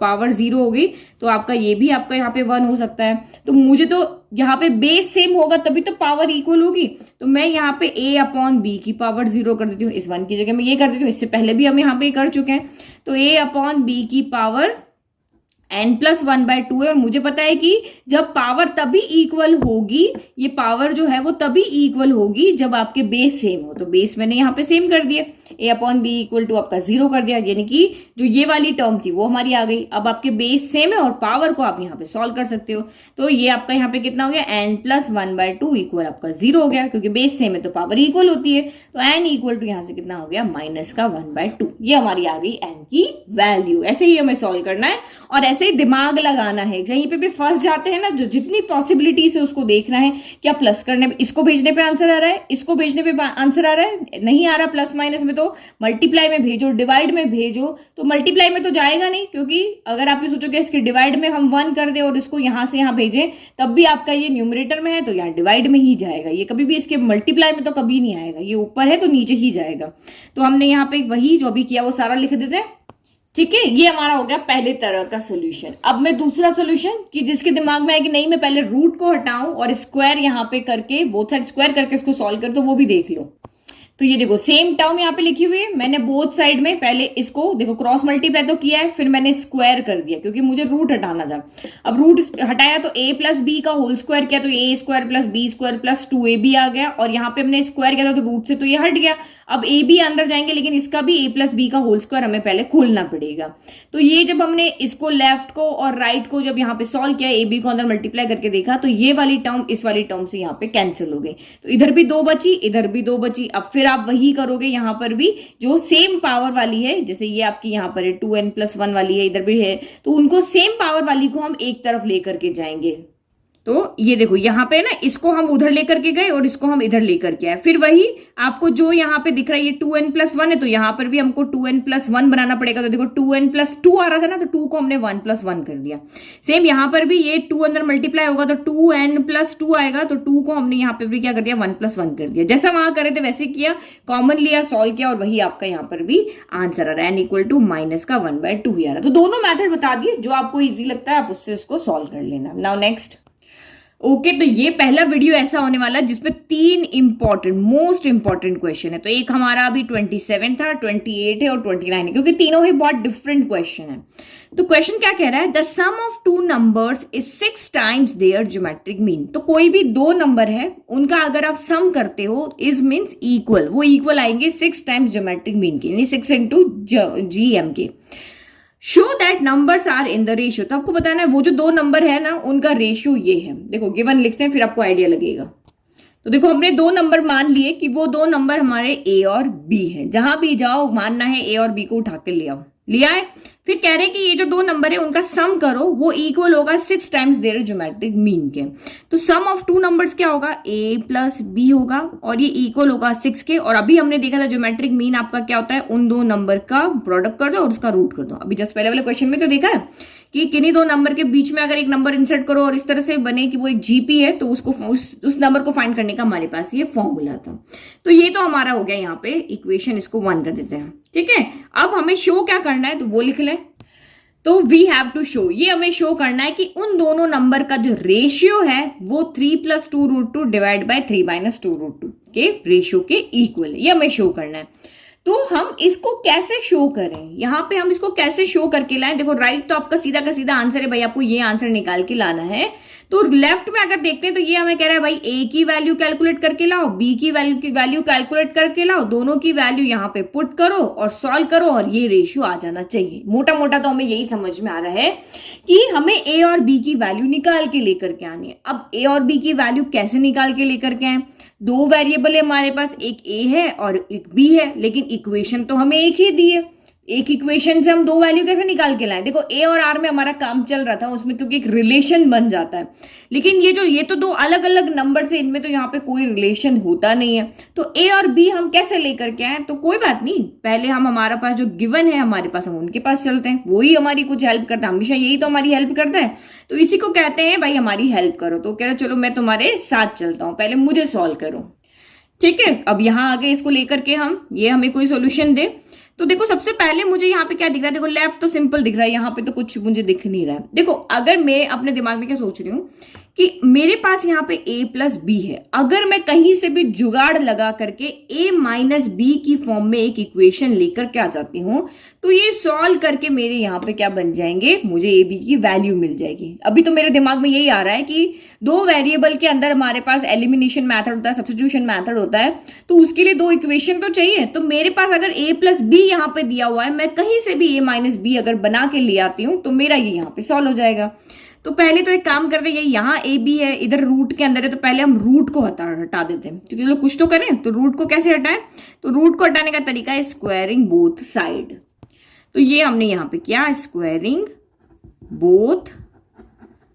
पावर 0 होगी, तो आपका ये भी आपका यहाँ पे 1 हो सकता है। तो मुझे तो यहाँ पे बेस सेम होगा तभी तो पावर इक्वल होगी, तो मैं यहाँ पे a/b की पावर 0 कर देती हूँ, इस 1 की जगह मैं ये कर देती हूँ। इससे पहले भी हम यहाँ पे कर चुके हैं, तो a/b की पावर n+1/2 है, और मुझे पता है कि जब पावर तभी इक्वल होगी, ये पावर जो है वो तभी इक्वल होगी जब आपके बेस सेम हो। तो बेस मैंने यहाँ पे सेम कर दिया, a/b इक्वल टू आपका 0 कर दिया, यानी कि जो ये वाली टर्म थी वो हमारी आ गई। अब आपके बेस सेम है और पावर को आप यहाँ पे सॉल्व कर सकते हो, तो ये आपका यहाँ पे कितना हो गया n+1/2 इक्वल आपका 0 हो गया, क्योंकि बेस सेम है तो पावर इक्वल होती है। तो n इक्वल टू यहाँ से कितना हो गया -1/2, ये हमारी आ गई n की वैल्यू। ऐसे ही हमें सॉल्व करना है और ऐसे ही दिमाग लगाना है। कहीं पे भी फंस जाते हैं ना, जो जितनी पॉसिबिलिटीज है उसको देखना है, क्या प्लस करने पे, इसको भेजने पे आंसर आ रहा है, इसको भेजने पे आंसर आ रहा है, नहीं आ रहा प्लस माइनस में, तो मल्टीप्लाई में भेजो, डिवाइड में भेजो। तो मल्टीप्लाई में तो जाएगा नहीं, क्योंकि अगर आप ये सोचोगे इसके डिवाइड में हम 1 कर दे और इसको यहां से यहां भेजें, तब भी आपका ये न्यूमरेटर में है तो यहाँ डिवाइड में ही जाएगा, ये कभी भी इसके मल्टीप्लाई में तो कभी नहीं आएगा, ये ऊपर है तो नीचे ही जाएगा। तो हमने यहाँ पे वही जो भी किया वो सारा लिख देते हैं। ठीक है, ये हमारा हो गया पहले तरह का सोल्यूशन। अब मैं दूसरा सोल्यूशन, कि जिसके दिमाग में है कि नहीं मैं पहले रूट को हटाऊं और स्क्वायर यहाँ पे करके बोथ साइड स्क्वायर करके इसको सॉल्व कर, तो वो भी देख लो। तो ये देखो सेम टर्म यहाँ पे लिखी हुई है, मैंने बोथ साइड में पहले इसको देखो क्रॉस मल्टीप्लाई तो किया है, फिर मैंने स्क्वायर कर दिया क्योंकि मुझे रूट हटाना था। अब रूट हटाया तो a+b का होल स्क्वायर किया, तो a² + b² + 2ab आ गया, और यहाँ पे हमने स्क्वायर किया था तो रूट से तो ये हट गया। अब a b अंदर जाएंगे, लेकिन इसका भी a+b का होल स्क्वायर हमें पहले खोलना पड़ेगा। तो ये जब हमने इसको लेफ्ट को और राइट को जब यहाँ पे सॉल्व किया, a b को अंदर मल्टीप्लाई करके देखा, तो ये वाली टर्म इस वाली टर्म से यहाँ पे कैंसिल हो गई, तो इधर भी 2 बची, इधर भी 2 बची। अब फिर आप वही करोगे, यहाँ पर भी जो सेम पावर वाली है, जैसे ये आपकी यहाँ पर है 2n+1 वाली है, इधर भी है, तो उनको सेम पावर वाली को हम एक तरफ लेकर के जाएंगे। तो ये देखो यहाँ पे ना, इसको हम उधर लेकर के गए और इसको हम इधर लेकर के आए। फिर वही आपको जो यहाँ पे दिख रहा है ये 2n+1 है, तो यहाँ पर भी हमको 2n+1 बनाना पड़ेगा। तो देखो 2n+2 आ रहा था ना, तो 2 को हमने 1+1 कर दिया। सेम यहाँ पर भी ये 2 अंदर मल्टीप्लाई होगा तो 2n+2 आएगा, तो 2 को हमने यहाँ पे भी क्या कर दिया 1+1 कर दिया। जैसा वहां करे थे वैसे किया, कॉमन लिया, सॉल्व किया, और वही आपका यहाँ पर भी आंसर आ रहा है n इक्वल टू -1/2 ही आ रहा है। तो दोनों मेथड बता दिए, जो आपको ईजी लगता है आप उससे उसको सॉल्व कर लेना। Now next. ओके, तो ये पहला वीडियो ऐसा होने वाला है जिसमें 3 इंपॉर्टेंट मोस्ट इंपॉर्टेंट क्वेश्चन है। तो एक हमारा अभी 27 था, 28 है और 29 है, क्योंकि तीनों ही बहुत डिफरेंट क्वेश्चन है। तो क्वेश्चन क्या कह रहा है, the sum of 2 numbers is 6 times their geometric mean. तो कोई भी 2 नंबर है, उनका अगर आप सम करते हो, इज मीन्स इक्वल, वो इक्वल आएंगे 6 टाइम्स ज्योमेट्रिक मीन के, यानी 6 × GM के। Show that numbers are in the ratio. तो आपको बताना है वो जो 2 नंबर है ना, उनका रेशियो ये है। देखो गिवन लिखते हैं, फिर आपको आइडिया लगेगा। तो देखो हमने 2 नंबर मान लिए कि वो 2 नंबर हमारे a और b है। जहां भी जाओ मानना है a और b को उठा के ले आओ, लिया है। फिर कह रहे हैं कि ये जो 2 नंबर है उनका सम करो, वो इक्वल होगा 6 टाइम्स देयर ज्योमेट्रिक मीन के। तो सम ऑफ 2 नंबर्स क्या होगा, a + b होगा, और ये इक्वल होगा 6 के। और अभी हमने देखा था ज्योमेट्रिक मीन आपका क्या होता है, उन 2 नंबर का प्रोडक्ट कर दो और उसका रूट कर दो। अभी जस्ट पहले वाले क्वेश्चन में तो देखा है कि किन्हीं 2 नंबर के बीच में अगर एक नंबर इंसर्ट करो और इस तरह से बने कि वो एक GP है, तो उसको उस नंबर को फाइंड करने का हमारे पास ये फॉर्मूला था। तो ये तो हमारा हो गया यहाँ पे इक्वेशन, इसको 1 कर देते हैं। ठीक है, अब हमें शो क्या करना है, तो वो लिख लें। तो वी हैव टू शो, ये हमें शो करना है कि उन दोनों नंबर का जो रेशियो है वो 3+2√2 डिवाइड बाय 3-2√2 के रेशियो के इक्वल है, ये हमें शो करना है। तो हम इसको कैसे शो करें, यहां पे हम इसको कैसे शो करके लाएं। देखो राइट तो आपका सीधा का सीधा आंसर है भाई, आपको ये आंसर निकाल के लाना है। तो लेफ्ट में अगर देखते हैं तो ये हमें कह रहा है भाई ए की वैल्यू कैलकुलेट करके लाओ, बी की वैल्यू कैलकुलेट करके लाओ, दोनों की वैल्यू यहाँ पे पुट करो और सॉल्व करो और ये रेशियो आ जाना चाहिए। मोटा मोटा तो हमें यही समझ में आ रहा है कि हमें ए और बी की वैल्यू निकाल के लेकर के आनी है। अब ए और बी की वैल्यू कैसे निकाल के लेकर के आए, दो वेरिएबल है हमारे पास, एक ए है और एक बी है, लेकिन इक्वेशन तो हमें एक ही दी है। एक इक्वेशन से हम दो वैल्यू कैसे निकाल के लाए, देखो ए और आर में हमारा काम चल रहा था उसमें, क्योंकि एक रिलेशन बन जाता है। लेकिन ये तो दो अलग अलग नंबर से, इनमें तो यहाँ पे कोई रिलेशन होता नहीं है। तो ए और बी हम कैसे लेकर के आए, तो कोई बात नहीं, पहले हम हमारा पास जो गिवन है हमारे पास, हम उनके पास चलते हैं, वही हमारी कुछ हेल्प करता है, हमेशा यही तो हमारी हेल्प करता है। तो इसी को कहते हैं भाई हमारी हेल्प करो। तो कह रहे चलो मैं तुम्हारे साथ चलता हूं, पहले मुझे सॉल्व करो, ठीक है। अब यहां आगे इसको लेकर के हम, ये हमें कोई सोल्यूशन दे। तो देखो सबसे पहले मुझे यहाँ पे क्या दिख रहा है, देखो लेफ्ट तो सिंपल दिख रहा है, यहाँ पे तो कुछ मुझे दिख नहीं रहा है। देखो अगर मैं अपने दिमाग में क्या सोच रही हूँ कि मेरे पास यहाँ पे a प्लस बी है, अगर मैं कहीं से भी जुगाड़ लगा करके a माइनस बी की फॉर्म में एक इक्वेशन लेकर के आ जाती हूँ, तो ये सॉल्व करके मेरे यहाँ पे क्या बन जाएंगे, मुझे a b की वैल्यू मिल जाएगी। अभी तो मेरे दिमाग में यही आ रहा है कि दो वेरिएबल के अंदर हमारे पास एलिमिनेशन मैथड होता है, सब्स्टिट्यूशन मैथड होता है, तो उसके लिए दो इक्वेशन तो चाहिए। तो मेरे पास अगर a प्लस बी यहाँ पे दिया हुआ है, मैं कहीं से भी a माइनस बी अगर बना के ले आती हूँ तो मेरा ये यहाँ पे सॉल्व हो जाएगा। तो पहले तो एक काम करते हैं, ये यहाँ ए बी है, इधर रूट के अंदर है, तो पहले हम रूट को हटा देते हैं। तो चलो कुछ तो करें, तो रूट को कैसे हटाएं, तो रूट को हटाने का तरीका है स्क्वायरिंग बोथ साइड। तो ये हमने यहाँ पे किया स्क्वायरिंग बोथ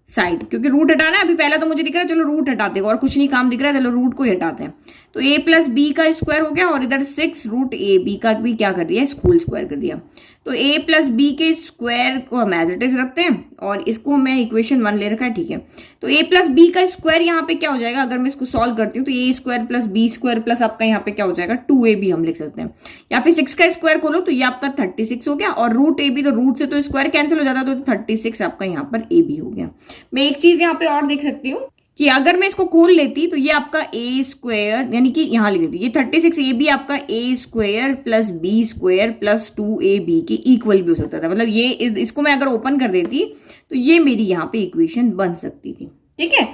साइड, क्योंकि रूट हटाना है। अभी पहला तो मुझे दिख रहा है, चलो रूट हटाते हैं, और कुछ नहीं काम दिख रहा है, चलो रूट को ही हटाते हैं। तो a प्लस बी का स्क्वायर हो गया, और इधर 6 रूट ए बी का भी क्या कर दिया, होल स्क्वायर कर दिया। तो a प्लस बी के स्क्वायर को हम एज इट इज रखते हैं, और इसको मैं इक्वेशन 1 ले रखा है, ठीक है। तो a प्लस बी का स्क्वायर यहाँ पे क्या हो जाएगा, अगर मैं इसको सॉल्व करती हूँ तो a square plus B square plus आपका यहाँ पे क्या हो जाएगा 2ab हम लिख सकते हैं, या फिर 6 का स्क्वायर खोलो तो ये आपका 36 हो गया, और रूट ए बी, तो रूट से तो स्क्वायर कैंसिल हो जाता है, तो 36 आपका यहाँ पर ए बी हो गया। मैं एक चीज यहाँ पे और देख सकती हूँ कि अगर मैं इसको खोल लेती तो ये आपका ए स्क्वायर, यानी कि यहाँ लिख देती, ये 36 ए बी आपका a square plus B square plus 2ab के इक्वल भी हो सकता था। मतलब ये इसको मैं अगर ओपन कर देती तो ये मेरी यहाँ पे इक्वेशन बन सकती थी, ठीक है।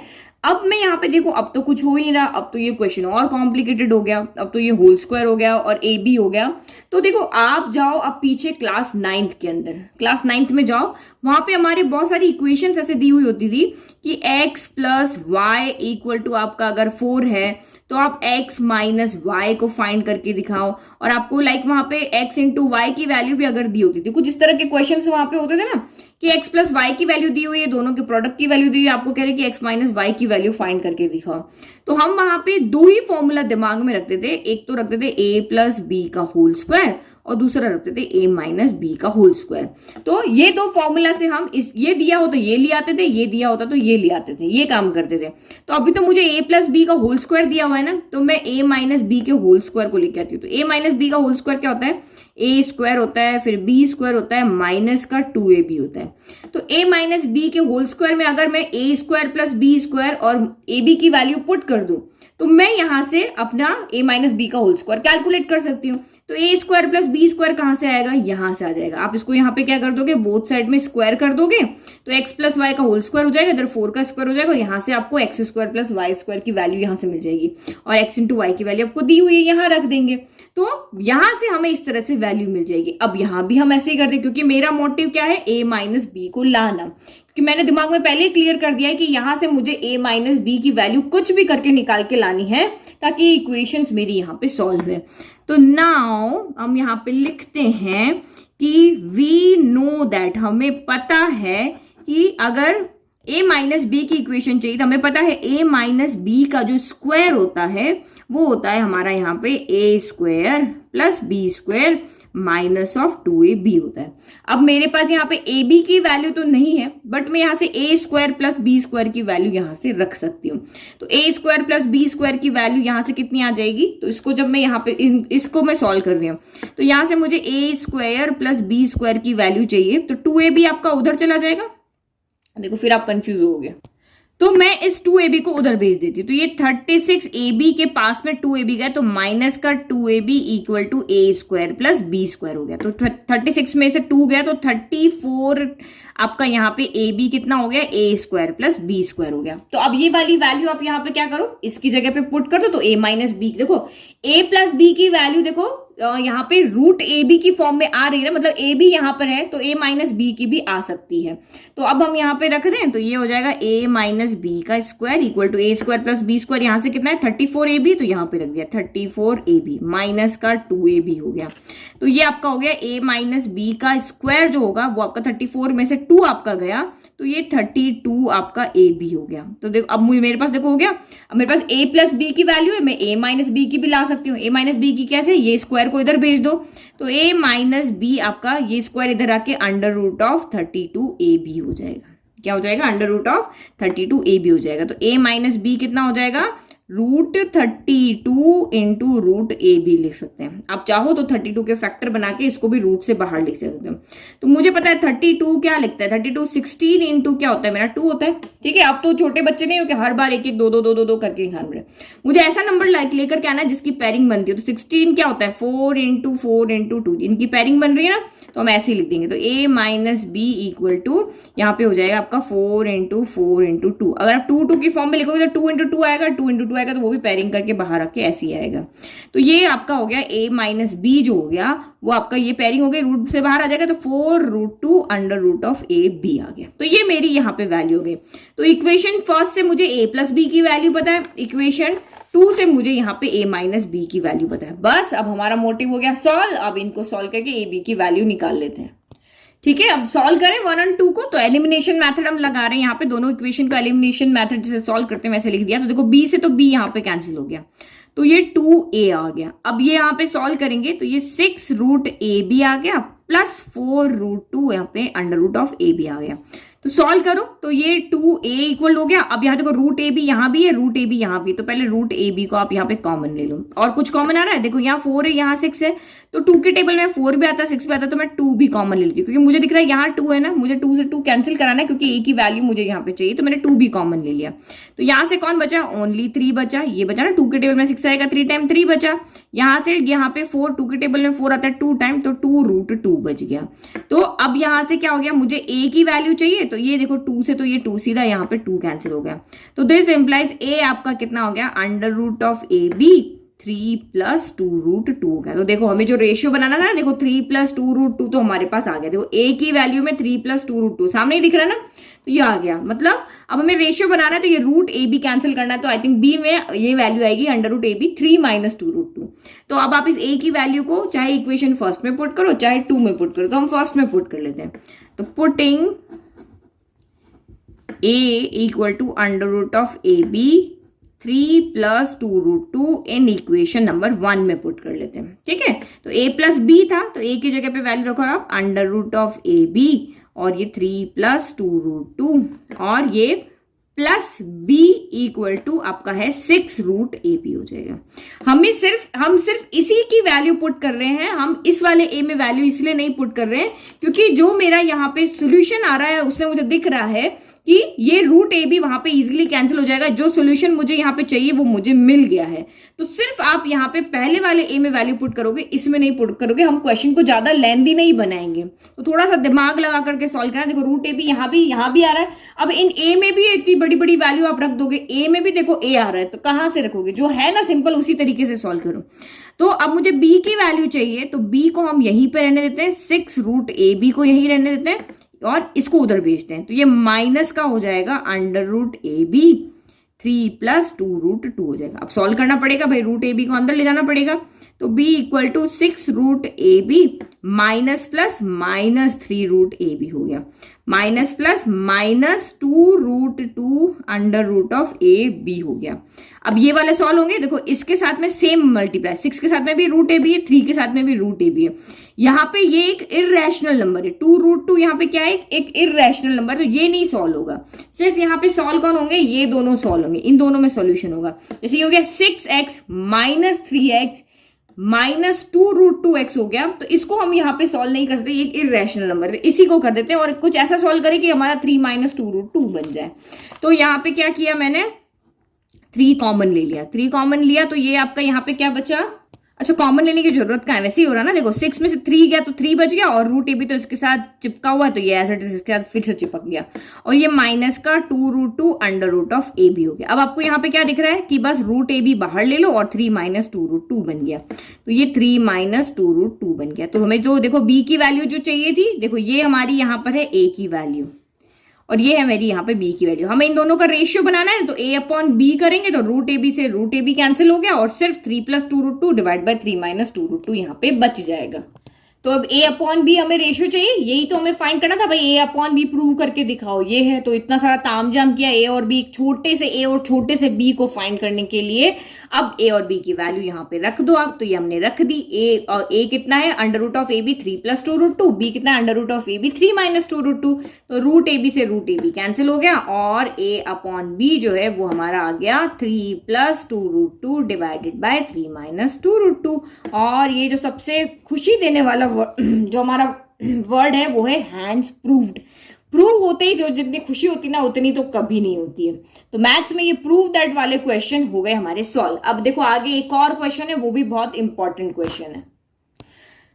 अब मैं यहाँ पे देखो, अब तो कुछ हो ही नहीं रहा, अब तो ये क्वेश्चन और कॉम्प्लिकेटेड हो गया, अब तो ये होल स्क्वायर हो गया और ए बी हो गया। तो देखो आप जाओ अब पीछे क्लास 9th के अंदर, क्लास 9th में जाओ, वहां पे हमारे बहुत सारी इक्वेशंस ऐसे दी हुई होती थी कि x plus Y equal to आपका अगर 4 है तो आप x माइनस वाई को फाइंड करके दिखाओ, और आपको लाइक वहां पे x इंटू वाई की वैल्यू भी अगर दी होती थी, कुछ इस तरह के क्वेश्चन वहां पे होते थे ना कि x प्लस वाई की वैल्यू दी हुई है, दोनों के प्रोडक्ट की वैल्यू दी हुई है, आपको कह रहे कि x माइनस वाई की वैल्यू फाइंड करके दिखाओ। तो हम वहां पे दो ही फॉर्मूला दिमाग में रखते थे, एक तो रखते थे a प्लस बी का होल स्क्वायर और दूसरा रखते थे a माइनस बी का होल स्क्वायर। तो ये दो फॉर्मूला से हम ये दिया हो तो ये ले आते थे, ये दिया होता तो ये ले आते थे, ये काम करते थे। तो अभी तो मुझे a प्लस बी का होल स्क्वायर दिया हुआ है ना, तो मैं a माइनस बी के होल स्क्वायर को लेके आती हूँ। तो a माइनस बी का होल स्क्वायर क्या होता है, a स्क्वायर होता है, फिर b स्क्वायर होता है, माइनस का 2ab होता है। तो a माइनस बी के होल स्क्वायर में अगर मैं a square plus B square और ab की वैल्यू पुट कर दूं तो मैं यहां से अपना a माइनस बी का होल स्क्वायर कैलकुलेट कर सकती हूँ। तो a square plus B square कहां से आएगा, यहां से आ जाएगा। आप इसको यहाँ पे क्या कर दोगे, बोथ साइड में स्क्वायर कर दोगे, तो x प्लस वाई का होल स्क्वायर हो जाएगा, इधर 4 का स्क्वायर हो जाएगा, और यहाँ से आपको x square plus y square की वैल्यू यहाँ से मिल जाएगी, और x इंटू वाई की वैल्यू आपको दी हुई है, यहाँ रख देंगे। तो यहां से हमें इस तरह से वैल्यू मिल जाएगी। अब यहां भी हम ऐसे ही करते हैं, क्योंकि मेरा मोटिव क्या है, a माइनस बी को लाना, कि मैंने दिमाग में पहले क्लियर कर दिया है कि यहां से मुझे a माइनस बी की वैल्यू कुछ भी करके निकाल के लानी है, ताकि इक्वेशंस मेरी यहाँ पे सॉल्व है। तो नाउ हम यहाँ पे लिखते हैं कि वी नो दैट, हमें पता है कि अगर a माइनस बी की इक्वेशन चाहिए तो हमें पता है a माइनस बी का जो स्क्वायर होता है वो होता है हमारा यहाँ पे a square plus B square minus of 2ab होता है। अब मेरे पास यहाँ पे ab की वैल्यू तो नहीं है, बट मैं यहाँ से a square plus B square की वैल्यू यहाँ से रख सकती हूँ। तो a square plus B square की वैल्यू यहाँ से कितनी आ जाएगी, तो इसको जब मैं यहाँ पे इसको मैं सॉल्व कर रही हूँ, तो यहाँ से मुझे a square plus B square की वैल्यू चाहिए, तो 2ab आपका उधर चला जाएगा। देखो फिर आप कंफ्यूज होगे, तो मैं इस 2ab को उधर भेज देती हूँ। तो ये 36ab के पास में 2ab गया, तो माइनस का 2ab equal to a square plus B square हो गया। तो 36 में से 2 गया, तो 34 आपका यहाँ पे ab कितना हो गया, a square plus B square हो गया। तो अब ये वाली वैल्यू आप यहाँ पे क्या करो, इसकी जगह पे पुट कर दो, तो a माइनस बी, देखो a प्लस बी की वैल्यू देखो यहाँ पे रूट ए बी की फॉर्म में आ रही है ना, मतलब ए बी यहाँ पर है तो a माइनस बी की भी आ सकती है। तो अब हम यहाँ पे रख दें, तो ये हो जाएगा a माइनस बी का square equal to a square plus B square, यहाँ से कितना है 34ab, तो यहाँ पे रख दिया 34ab माइनस का 2ab हो गया। तो ये आपका हो गया a माइनस बी का स्क्वायर जो होगा वो आपका 34 में से 2 आपका गया, तो ये 32 आपका ए बी हो गया। तो देखो अब मेरे पास देखो हो गया, अब मेरे पास a प्लस बी की वैल्यू है, मैं a माइनस बी की भी ला सकती हूँ। a माइनस बी की कैसे, ये स्क्वायर को इधर भेज दो, तो a माइनस बी आपका ये स्क्वायर इधर आके अंडर रूट ऑफ 32ab हो जाएगा। क्या हो जाएगा, अंडर रूट ऑफ 32ab हो जाएगा। तो a माइनस बी कितना हो जाएगा, root 32 into root a b लिख सकते हैं। आप चाहो तो 32 के फैक्टर बना के इसको भी रूट से बाहर लिख सकते हो। तो मुझे पता है 32 क्या लिखता है, 32 16 इंटू क्या होता है मेरा 2 होता है। ठीक है, अब तो छोटे बच्चे नहीं हो कि हर बार एक एक दो दो दो दो दो करके खान रहे, मुझे ऐसा नंबर लेकर के आना है जिसकी पेयरिंग बनती है। तो 16 क्या होता है 4 इंटू 4 इंटू 2, इनकी पेयरिंग बन रही है ना, तो हम ऐसे ही लिख देंगे। तो a minus b equal to यहाँ पे हो जाएगा आपका 4 इंटू 4 इंटू 2। अगर आप 2 2 की फॉर्म में लिखोगे तो 2 इंटू 2 आएगा, 2 इंटू 2 आएगा, तो वो भी पेयरिंग करके बाहर रख के ऐसे ही आएगा। तो ये आपका हो गया a माइनस बी जो हो गया वो आपका ये पेयरिंग हो गई, रूट से बाहर आ जाएगा, तो 4 root 2 under root of A b आ गया। तो ये मेरी यहाँ पे वैल्यू हो गई। तो इक्वेशन फर्स्ट से मुझे a प्लस बी की वैल्यू पता है, इक्वेशन 2 से मुझे यहाँ पे a माइनस बी की वैल्यू पता है। बस अब हमारा मोटिव हो गया सॉल्व। अब इनको सॉल्व करके a b की वैल्यू निकाल लेते हैं। ठीक है, अब सॉल्व करें 1 और 2 को। तो एलिमिनेशन मेथड हम लगा रहे हैं यहाँ पे, दोनों इक्वेशन का एलिमिनेशन मेथड जिसे सॉल्व करते हैं वैसे लिख दिया। तो देखो b से तो b यहाँ पे कैंसिल हो गया, तो ये 2a आ गया। अब ये यहाँ पे सॉल्व करेंगे तो ये 6 रूट ए बी आ गया प्लस 4 रूट 2 यहाँ पे under root of A b आ गया। तो सॉल्व करो तो ये 2a इक्वल हो गया। अब यहाँ देखो रूट ए बी यहाँ भी है, रूट ए बी यहाँ भी, तो पहले रूट ए बी को आप यहाँ पे कॉमन ले लो। और कुछ कॉमन आ रहा है, देखो यहाँ 4 है यहाँ 6 है, तो 2 के टेबल में 4 भी आता है 6 भी आता है, तो मैं 2 भी कॉमन ले लेती हूँ, क्योंकि मुझे दिख रहा है यहाँ 2 है ना, मुझे 2 से 2 कैंसिल कराना है क्योंकि a की वैल्यू मुझे यहाँ पे चाहिए, तो मैंने 2 भी कॉमन ले लिया। तो यहाँ से कौन बचा, ओनली 3 बचा। ये बचा ना, 2 के टेबल में 6 आएगा, 3 टाइम 3 बचा। यहाँ से यहाँ पे 4, 2 के टेबल में 4 आता है 2 टाइम, तो 2 रूट 2 बच गया। तो अब यहाँ से क्या हो गया, मुझे a की वैल्यू चाहिए, तो ये देखो 2 से तो ये 2 सीधा यहाँ पे 2 कैंसिल हो गया। तो दिस इंप्लाइज a आपका कितना हो गया, under root of A b 3 plus 2 root 2 हो गया। तो देखो हमें जो रेशियो बनाना था ना, देखो 3 प्लस 2 रूट 2 तो हमारे पास आ गया। देखो a की वैल्यू में 3 प्लस 2 रूट 2 सामने ही दिख रहा है ना, तो ये आ गया। मतलब अब हमें रेशियो बनाना है तो ये रूट ए बी कैंसिल करना है, तो आई थिंक b में ये वैल्यू आएगी under root a b 3 minus 2 root 2। तो अब आप इस a की वैल्यू को चाहे इक्वेशन फर्स्ट में पुट करो चाहे 2 में पुट करो, तो हम फर्स्ट में पुट कर लेते हैं। तो putting a equal to under root of A b 3 plus 2 root 2 in equation number 1 में पुट कर लेते हैं। ठीक है, तो a प्लस बी था, तो a की जगह पे वैल्यू रखो आप under root of A b, और ये 3 प्लस 2 रूट 2, और ये प्लस b इक्वल टू आपका है 6 रूट ए बी हो जाएगा। हम सिर्फ इसी की वैल्यू पुट कर रहे हैं, हम इस वाले a में वैल्यू इसलिए नहीं पुट कर रहे हैं क्योंकि जो मेरा यहाँ पे सोल्यूशन आ रहा है उससे मुझे दिख रहा है कि ये रूट ए बी वहां पे इजीली कैंसिल हो जाएगा, जो सोल्यूशन मुझे यहाँ पे चाहिए वो मुझे मिल गया है। तो सिर्फ आप यहाँ पे पहले वाले ए में वैल्यू पुट करोगे, इसमें नहीं पुट करोगे, हम क्वेश्चन को ज्यादा लेंथी नहीं बनाएंगे। तो थोड़ा सा दिमाग लगा करके सॉल्व करना। देखो रूट ए बी यहाँ भी आ रहा है, अब इन ए में भी इतनी बड़ी बड़ी वैल्यू आप रख दोगे, ए में भी देखो ए आ रहा है, तो कहाँ से रखोगे, जो है ना सिंपल उसी तरीके से सॉल्व करो। तो अब मुझे b की वैल्यू चाहिए, तो b को हम यहीं पे रहने देते हैं, 6 रूट ए बी को यहीं रहने देते हैं और इसको उधर भेजते हैं। तो ये माइनस का हो जाएगा under root a b 3 plus 2 root 2 हो जाएगा। अब सॉल्व करना पड़ेगा भाई, रूट ए बी को अंदर ले जाना पड़ेगा। तो b equal to 6 root a b minus plus minus 3 root a b हो गया, minus plus minus 2 root 2 under root of A b हो गया। अब ये वाले सॉल्व होंगे, देखो इसके साथ में सेम मल्टीप्लाई, 6 के साथ में भी रूट ए बी है, 3 के साथ में भी रूट ए बी है। यहाँ पे ये एक इररेशनल नंबर है, 2 रूट 2 यहाँ पे क्या है, एक इररेशनल नंबर, तो ये नहीं सॉल्व होगा। सिर्फ यहाँ पे सॉल्व कौन होंगे, ये दोनों सॉल्व होंगे, इन दोनों में सॉल्यूशन होगा। जैसे ये हो गया 6x minus 3x minus 2 root 2x हो गया, तो इसको हम यहाँ पे सॉल्व नहीं कर सकते, ये एक इररेशनल नंबर है, इसी को कर देते हैं और कुछ ऐसा सॉल्व करें कि हमारा 3 माइनस 2 रूट 2 बन जाए। तो यहाँ पे क्या किया मैंने, 3 कॉमन ले लिया, 3 कॉमन लिया तो ये आपका यहाँ पे क्या बचा, अच्छा कॉमन लेने की जरूरत का है, वैसे ही हो रहा ना, देखो 6 में से 3 गया तो 3 बच गया और रूट ए भी तो इसके साथ चिपका हुआ है, तो ये एज इट इज इसके साथ फिर से चिपक गया और ये माइनस का 2 root 2 under root of A b हो गया। अब आपको यहाँ पे क्या दिख रहा है कि बस रूट ए बी बाहर ले लो और 3 माइनस 2 रूट 2 बन गया, तो ये 3 माइनस 2 रूट 2 बन गया। तो हमें जो देखो बी की वैल्यू जो चाहिए थी, देखो ये हमारी यहाँ पर है ए की वैल्यू और ये है मेरी यहाँ पे b की वैल्यू। हमें इन दोनों का रेशियो बनाना है, तो a अपॉन b करेंगे तो रूट ए बी से रूट ए बी कैंसिल हो गया और सिर्फ 3 plus 2 root 2 divide by 3 minus 2 root 2 यहाँ पे बच जाएगा। तो अब a अपॉन बी हमें रेशियो चाहिए, यही तो हमें फाइंड करना था भाई, a अपॉन बी प्रूव करके दिखाओ, ये है। तो इतना सारा तामझाम किया a और b, छोटे से a और छोटे से b को फाइंड करने के लिए। अब a और b की वैल्यू यहाँ पे रख दो आप, तो ये हमने रख दी। a और a कितना है, under root of A b 3 plus 2 root 2, b कितना है, under root of A b 3 minus 2 root 2, तो रूट ए बी से रूट ए बी कैंसिल हो गया और a अपॉन b जो है वो हमारा आ गया 3 plus 2 root 2 divided by 3 minus 2 root 2। और ये जो सबसे खुशी देने वाला जो हमारा वर्ड है वो है हैंड्स प्रूव्ड। प्रूव होते ही जो जितनी खुशी होती ना उतनी तो कभी नहीं होती है। तो मैथ्स में ये प्रूव दैट वाले क्वेश्चन हो गए हमारे सॉल्व। अब देखो आगे एक और क्वेश्चन है, वो भी बहुत इंपॉर्टेंट क्वेश्चन है।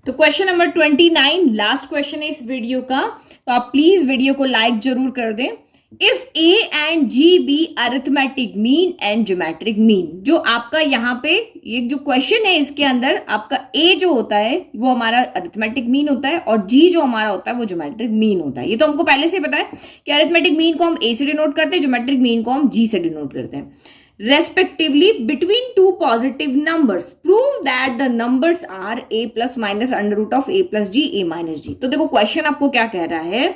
तो क्वेश्चन नंबर 29 लास्ट क्वेश्चन है इस वीडियो का, तो आप प्लीज वीडियो को लाइक जरूर कर दें। If a and g be arithmetic mean and geometric mean, जो आपका यहाँ पे ये जो क्वेश्चन है इसके अंदर आपका ए जो होता है वो हमारा अरिथमेटिक मीन होता है और जी जो हमारा होता है वो ज्योमेट्रिक मीन होता है। ये तो हमको पहले से पता है कि अरिथमेटिक मीन को हम ए से डिनोट करते हैं, ज्योमेट्रिक मीन को हम जी से डिनोट करते हैं। respectively between two positive numbers prove that the numbers are a plus minus under root of a plus g a minus g। तो देखो क्वेश्चन आपको क्या कह रहा है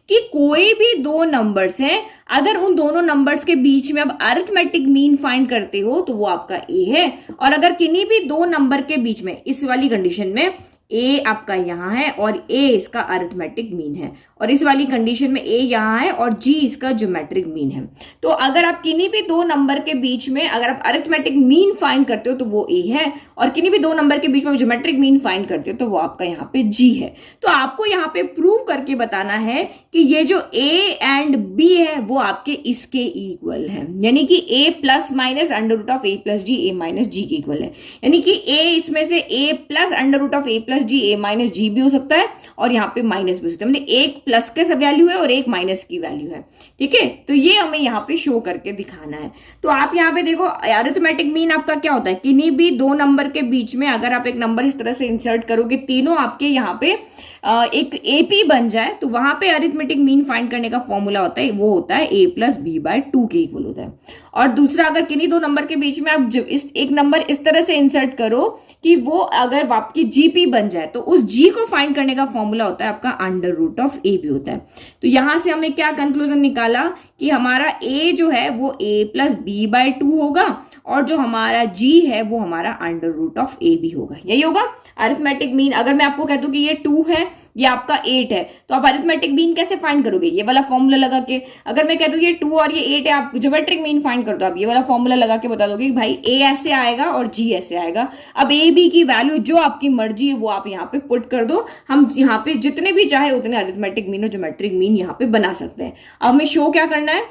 कि कोई भी दो नंबर्स हैं, अगर उन दोनों नंबर्स के बीच में आप अरिथमेटिक मीन फाइंड करते हो तो वो आपका a है, और अगर किन्हीं भी दो नंबर के बीच में इस वाली कंडीशन में a आपका यहाँ है और a इसका अरिथमेटिक मीन है, और इस वाली कंडीशन में a यहाँ है और g इसका ज्योमेट्रिक मीन है। तो अगर आप किन्हीं भी दो नंबर के बीच में अगर आप अरिथमेटिक मीन फाइंड करते हो तो वो a है, और किन्हीं भी दो नंबर के बीच में ज्योमेट्रिक मीन फाइंड करते हो तो वो आपका यहाँ पे g है। तो आपको यहाँ पे प्रूव करके बताना है कि ये जो a एंड b है वो आपके इसके इक्वल है, यानी कि a plus minus under root of a plus g a minus g के इक्वल है, यानी कि a इसमें से a plus under root of a plus g a minus g भी हो सकता है और यहाँ पे माइनस भी हो सकता है, मतलब एक प्लस के वैल्यू है और एक माइनस की वैल्यू है। ठीक है, तो ये हमें यहाँ पे शो करके दिखाना है। तो आप यहाँ पे देखो अरिथमेटिक मीन आपका क्या होता है, किन्हीं भी दो नंबर के बीच में अगर आप एक नंबर इस तरह से इंसर्ट करोगे तीनों आपके यहाँ पे एक एपी बन जाए तो वहां पे अरिथमेटिक मीन फाइंड करने का फॉर्मूला होता है, वो होता है a प्लस बी बाय 2 के इक्वल होता है। और दूसरा अगर किन्हीं दो नंबर के बीच में आप एक नंबर इस तरह से इंसर्ट करो कि वो अगर आपकी जीपी बन जाए तो उस जी को फाइंड करने का फॉर्मूला होता है आपका अंडर रूट ऑफ ए भी होता है। तो यहां से हमें क्या कंक्लूजन निकाला कि हमारा a जो है वो a प्लस बी बाय 2 होगा और जो हमारा g है वो हमारा अंडर रूट ऑफ a भी होगा। यही होगा अरिथमेटिक मीन। अगर मैं आपको कह दूं कि ये 2 है ये आपका 8 है तो आप अरिथमेटिक मीन कैसे फाइंड करोगे, ये वाला फॉर्मूला लगा के। अगर मैं कह दूं ये 2 और ये 8 है, आप ज्योमेट्रिक मीन फाइंड कर दो, आप ये वाला फॉर्मूला लगा के बता दोगे कि भाई a ऐसे आएगा और g ऐसे आएगा। अब a b की वैल्यू जो आपकी मर्जी है वो आप यहाँ पे पुट कर दो, हम यहाँ पे जितने भी चाहे उतने अरिथमेटिक मीन और ज्योमेट्रिक मीन यहाँ पे बना सकते हैं। अब हमें शो क्या करना है,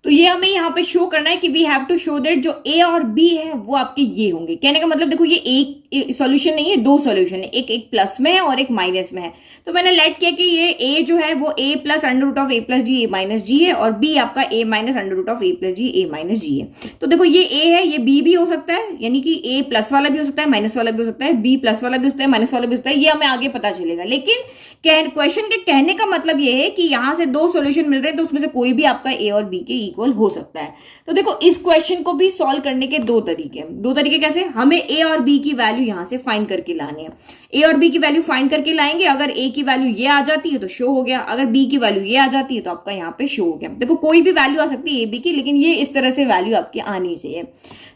तो ये हमें यहाँ पे शो करना है कि we have to show that जो a और b है वो आपके ये होंगे। कहने का मतलब देखो ये एक सॉल्यूशन नहीं है, दो सॉल्यूशन है, एक प्लस में है और एक माइनस में है। तो मैंने लेट किया कि ये a जो है वो a plus under root of a plus g a minus g है और b आपका a minus under root of a plus g a minus g है। तो देखो ये a है, ये b भी हो सकता है, यानी कि a प्लस वाला भी हो सकता है, माइनस वाला भी हो सकता है, b प्लस वाला भी हो सकता है, माइनस वाला भी हो सकता है, ये हमें आगे पता चलेगा। लेकिन क्वेश्चन के कहने का मतलब ये है कि यहाँ से दो सोल्यूशन मिल रहे हैं तो उसमें से कोई भी आपका a और b के इक्वल हो सकता है। तो देखो इस क्वेश्चन को भी सॉल्व करने के दो तरीके कैसे, हमें ए और बी की वैल्यू यहां से फाइंड करके लानी है। ए और बी की वैल्यू फाइंड करके लाएंगे, अगर ए की वैल्यू ये आ जाती है तो शो हो गया, अगर बी की वैल्यू ये आ जाती है तो आपका यहाँ पे शो हो गया। देखो कोई भी वैल्यू आ सकती है ए बी की, लेकिन ये इस तरह से वैल्यू आपकी आनी चाहिए।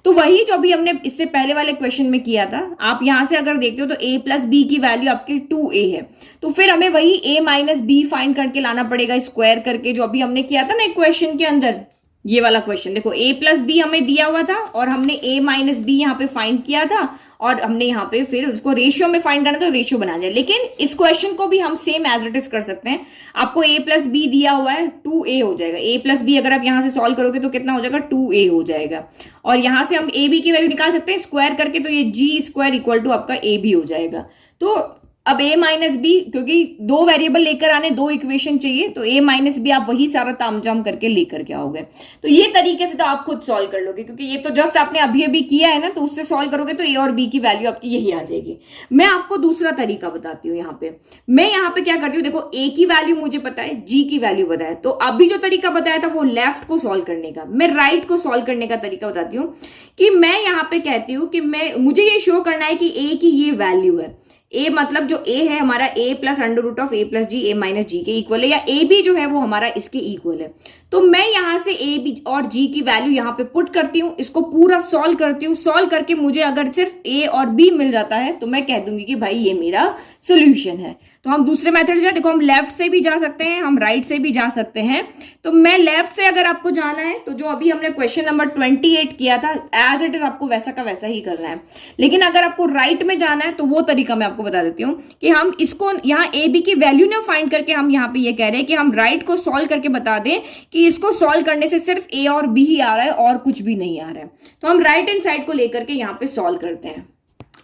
तो वही जो अभी हमने इससे पहले वाले क्वेश्चन में किया था, आप यहां से अगर देखते हो तो a प्लस बी की वैल्यू आपकी 2a है, तो फिर हमें वही a माइनस बी फाइंड करके लाना पड़ेगा स्क्वायर करके, जो अभी हमने किया था ना एक क्वेश्चन के अंदर, ये वाला क्वेश्चन। देखो a प्लस बी हमें दिया हुआ था और हमने a माइनस बी यहाँ पे फाइंड किया था, और हमने यहाँ पे फिर उसको रेशियो में फाइंड करना, तो रेशियो बना दिया। लेकिन इस क्वेश्चन को भी हम सेम एज इट इज कर सकते हैं। आपको a प्लस बी दिया हुआ है, 2a हो जाएगा। a प्लस बी अगर आप यहां से सॉल्व करोगे तो कितना हो जाएगा, 2a हो जाएगा। और यहां से हम a b की वैल्यू निकाल सकते हैं स्क्वायर करके, तो ये g स्क्वायर इक्वल टू आपका a b हो जाएगा। तो अब a माइनस बी, क्योंकि दो वेरिएबल लेकर आने, दो इक्वेशन चाहिए, तो a माइनस बी आप वही सारा तामझाम करके लेकर के आओगे। तो ये तरीके से तो आप खुद सॉल्व कर लोगे, क्योंकि ये तो जस्ट आपने अभी अभी किया है ना, तो उससे सॉल्व करोगे तो a और b की वैल्यू आपकी यही आ जाएगी। मैं आपको दूसरा तरीका बताती हूँ। यहाँ पे मैं यहाँ पे क्या करती हूँ, देखो a की वैल्यू मुझे पता है, g की वैल्यू पता है, तो अभी जो तरीका बताया था वो लेफ्ट को सॉल्व करने का, मैं राइट को सॉल्व करने का तरीका बताती हूँ। कि मैं यहाँ पे कहती हूँ कि मुझे ये शो करना है कि a की ये वैल्यू है, a मतलब जो a है हमारा a plus under root of a plus g, a minus g के इक्वल है, या a b जो है वो हमारा इसके इक्वल है। तो मैं यहां से a b और g की वैल्यू यहाँ पे पुट करती हूँ, इसको पूरा सॉल्व करती हूँ। सॉल्व करके मुझे अगर सिर्फ a और b मिल जाता है तो मैं कह दूंगी कि भाई ये मेरा सोल्यूशन है। तो हम दूसरे मेथड से, देखो हम लेफ्ट से भी जा सकते हैं, हम राइट से भी जा सकते हैं। तो मैं लेफ्ट से अगर आपको जाना है तो जो अभी हमने क्वेश्चन नंबर 28 किया था एज इट इज आपको वैसा का वैसा ही करना है। लेकिन अगर आपको राइट में जाना है तो वो तरीका मैं आपको बता देती हूँ कि हम इसको यहाँ ए बी की वैल्यू ना फाइंड करके हम यहाँ पे ये कह रहे हैं कि हम राइट को सॉल्व करके बता दें कि इसको सॉल्व करने से सिर्फ ए और बी ही आ रहा है और कुछ भी नहीं आ रहा है। तो हम राइट हैंड साइड को लेकर के यहाँ पे सॉल्व करते हैं।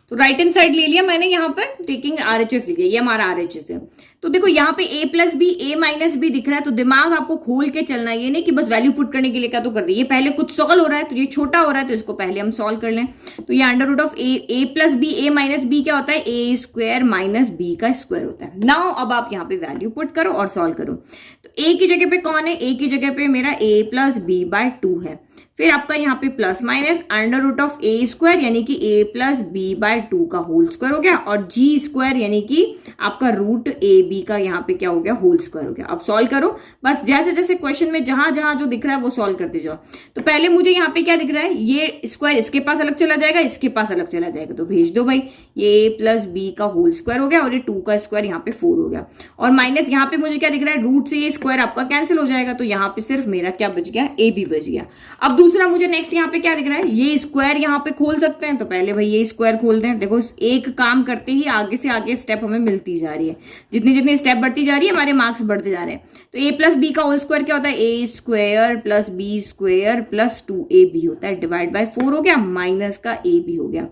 तो राइट हैंड साइड ले लिया मैंने, यहाँ पर टेकिंग आरएचएस लिखा, ये हमारा आरएचएस है। तो देखो यहाँ पे a plus b, a minus b दिख रहा है, तो दिमाग आपको खोल के चलना है, ये नहीं कि बस वैल्यू पुट करने के लिए क्या तो कर रही है। पहले कुछ सॉल्व हो रहा है तो ये छोटा हो रहा है, तो इसको पहले हम सॉल्व कर लें। तो ये under root of a plus b, a minus b क्या होता है, a स्क्वायर माइनस b का स्क्वायर होता है। नाउ अब आप यहाँ पे वैल्यू पुट करो और सॉल्व करो। तो a की जगह पे कौन है, a की जगह पे मेरा a प्लस बी बाय 2 है। फिर आपका यहाँ पे plus minus under root of a square यानी कि a प्लस बी बाय 2 का होल स्क्वायर हो गया, और g स्क्वायर यानी कि आपका रूट a b का यहाँ पे क्या हो गया, होल स्क्वायर हो गया। अब सॉल्व करो, बस जैसे जैसे क्वेश्चन में जहां जहां जो दिख रहा है वो सॉल्व करते जाओ। तो पहले मुझे यहाँ पे क्या दिख रहा है, ये स्क्वायर इसके पास अलग चला जाएगा, इसके पास अलग चला जाएगा, तो भेज दो भाई। ये a प्लस बी का होल स्क्वायर हो गया और ये 2 का स्क्वायर यहाँ पे 4 हो गया, और माइनस यहाँ पे मुझे क्या दिख रहा है, रूट से ये स्क्वायर आपका कैंसिल हो जाएगा, तो यहाँ पे सिर्फ मेरा क्या बच गया, ए बी बच गया। अब दूसरा मुझे नेक्स्ट यहाँ पे क्या दिख रहा है, ये स्क्वायर यहाँ पे खोल सकते हैं, तो पहले भाई ये स्क्वायर खोल दें। देखो एक काम करते ही आगे से आगे स्टेप हमें मिलती जा रही है, जितनी जितनी स्टेप बढ़ती जा रही है हमारे मार्क्स बढ़ते जा रहे हैं। तो a प्लस बी का होल स्क्वायर क्या होता है, a square plus B square plus 2ab होता है, डिवाइड बाय 4 हो गया, माइनस का ab हो गया।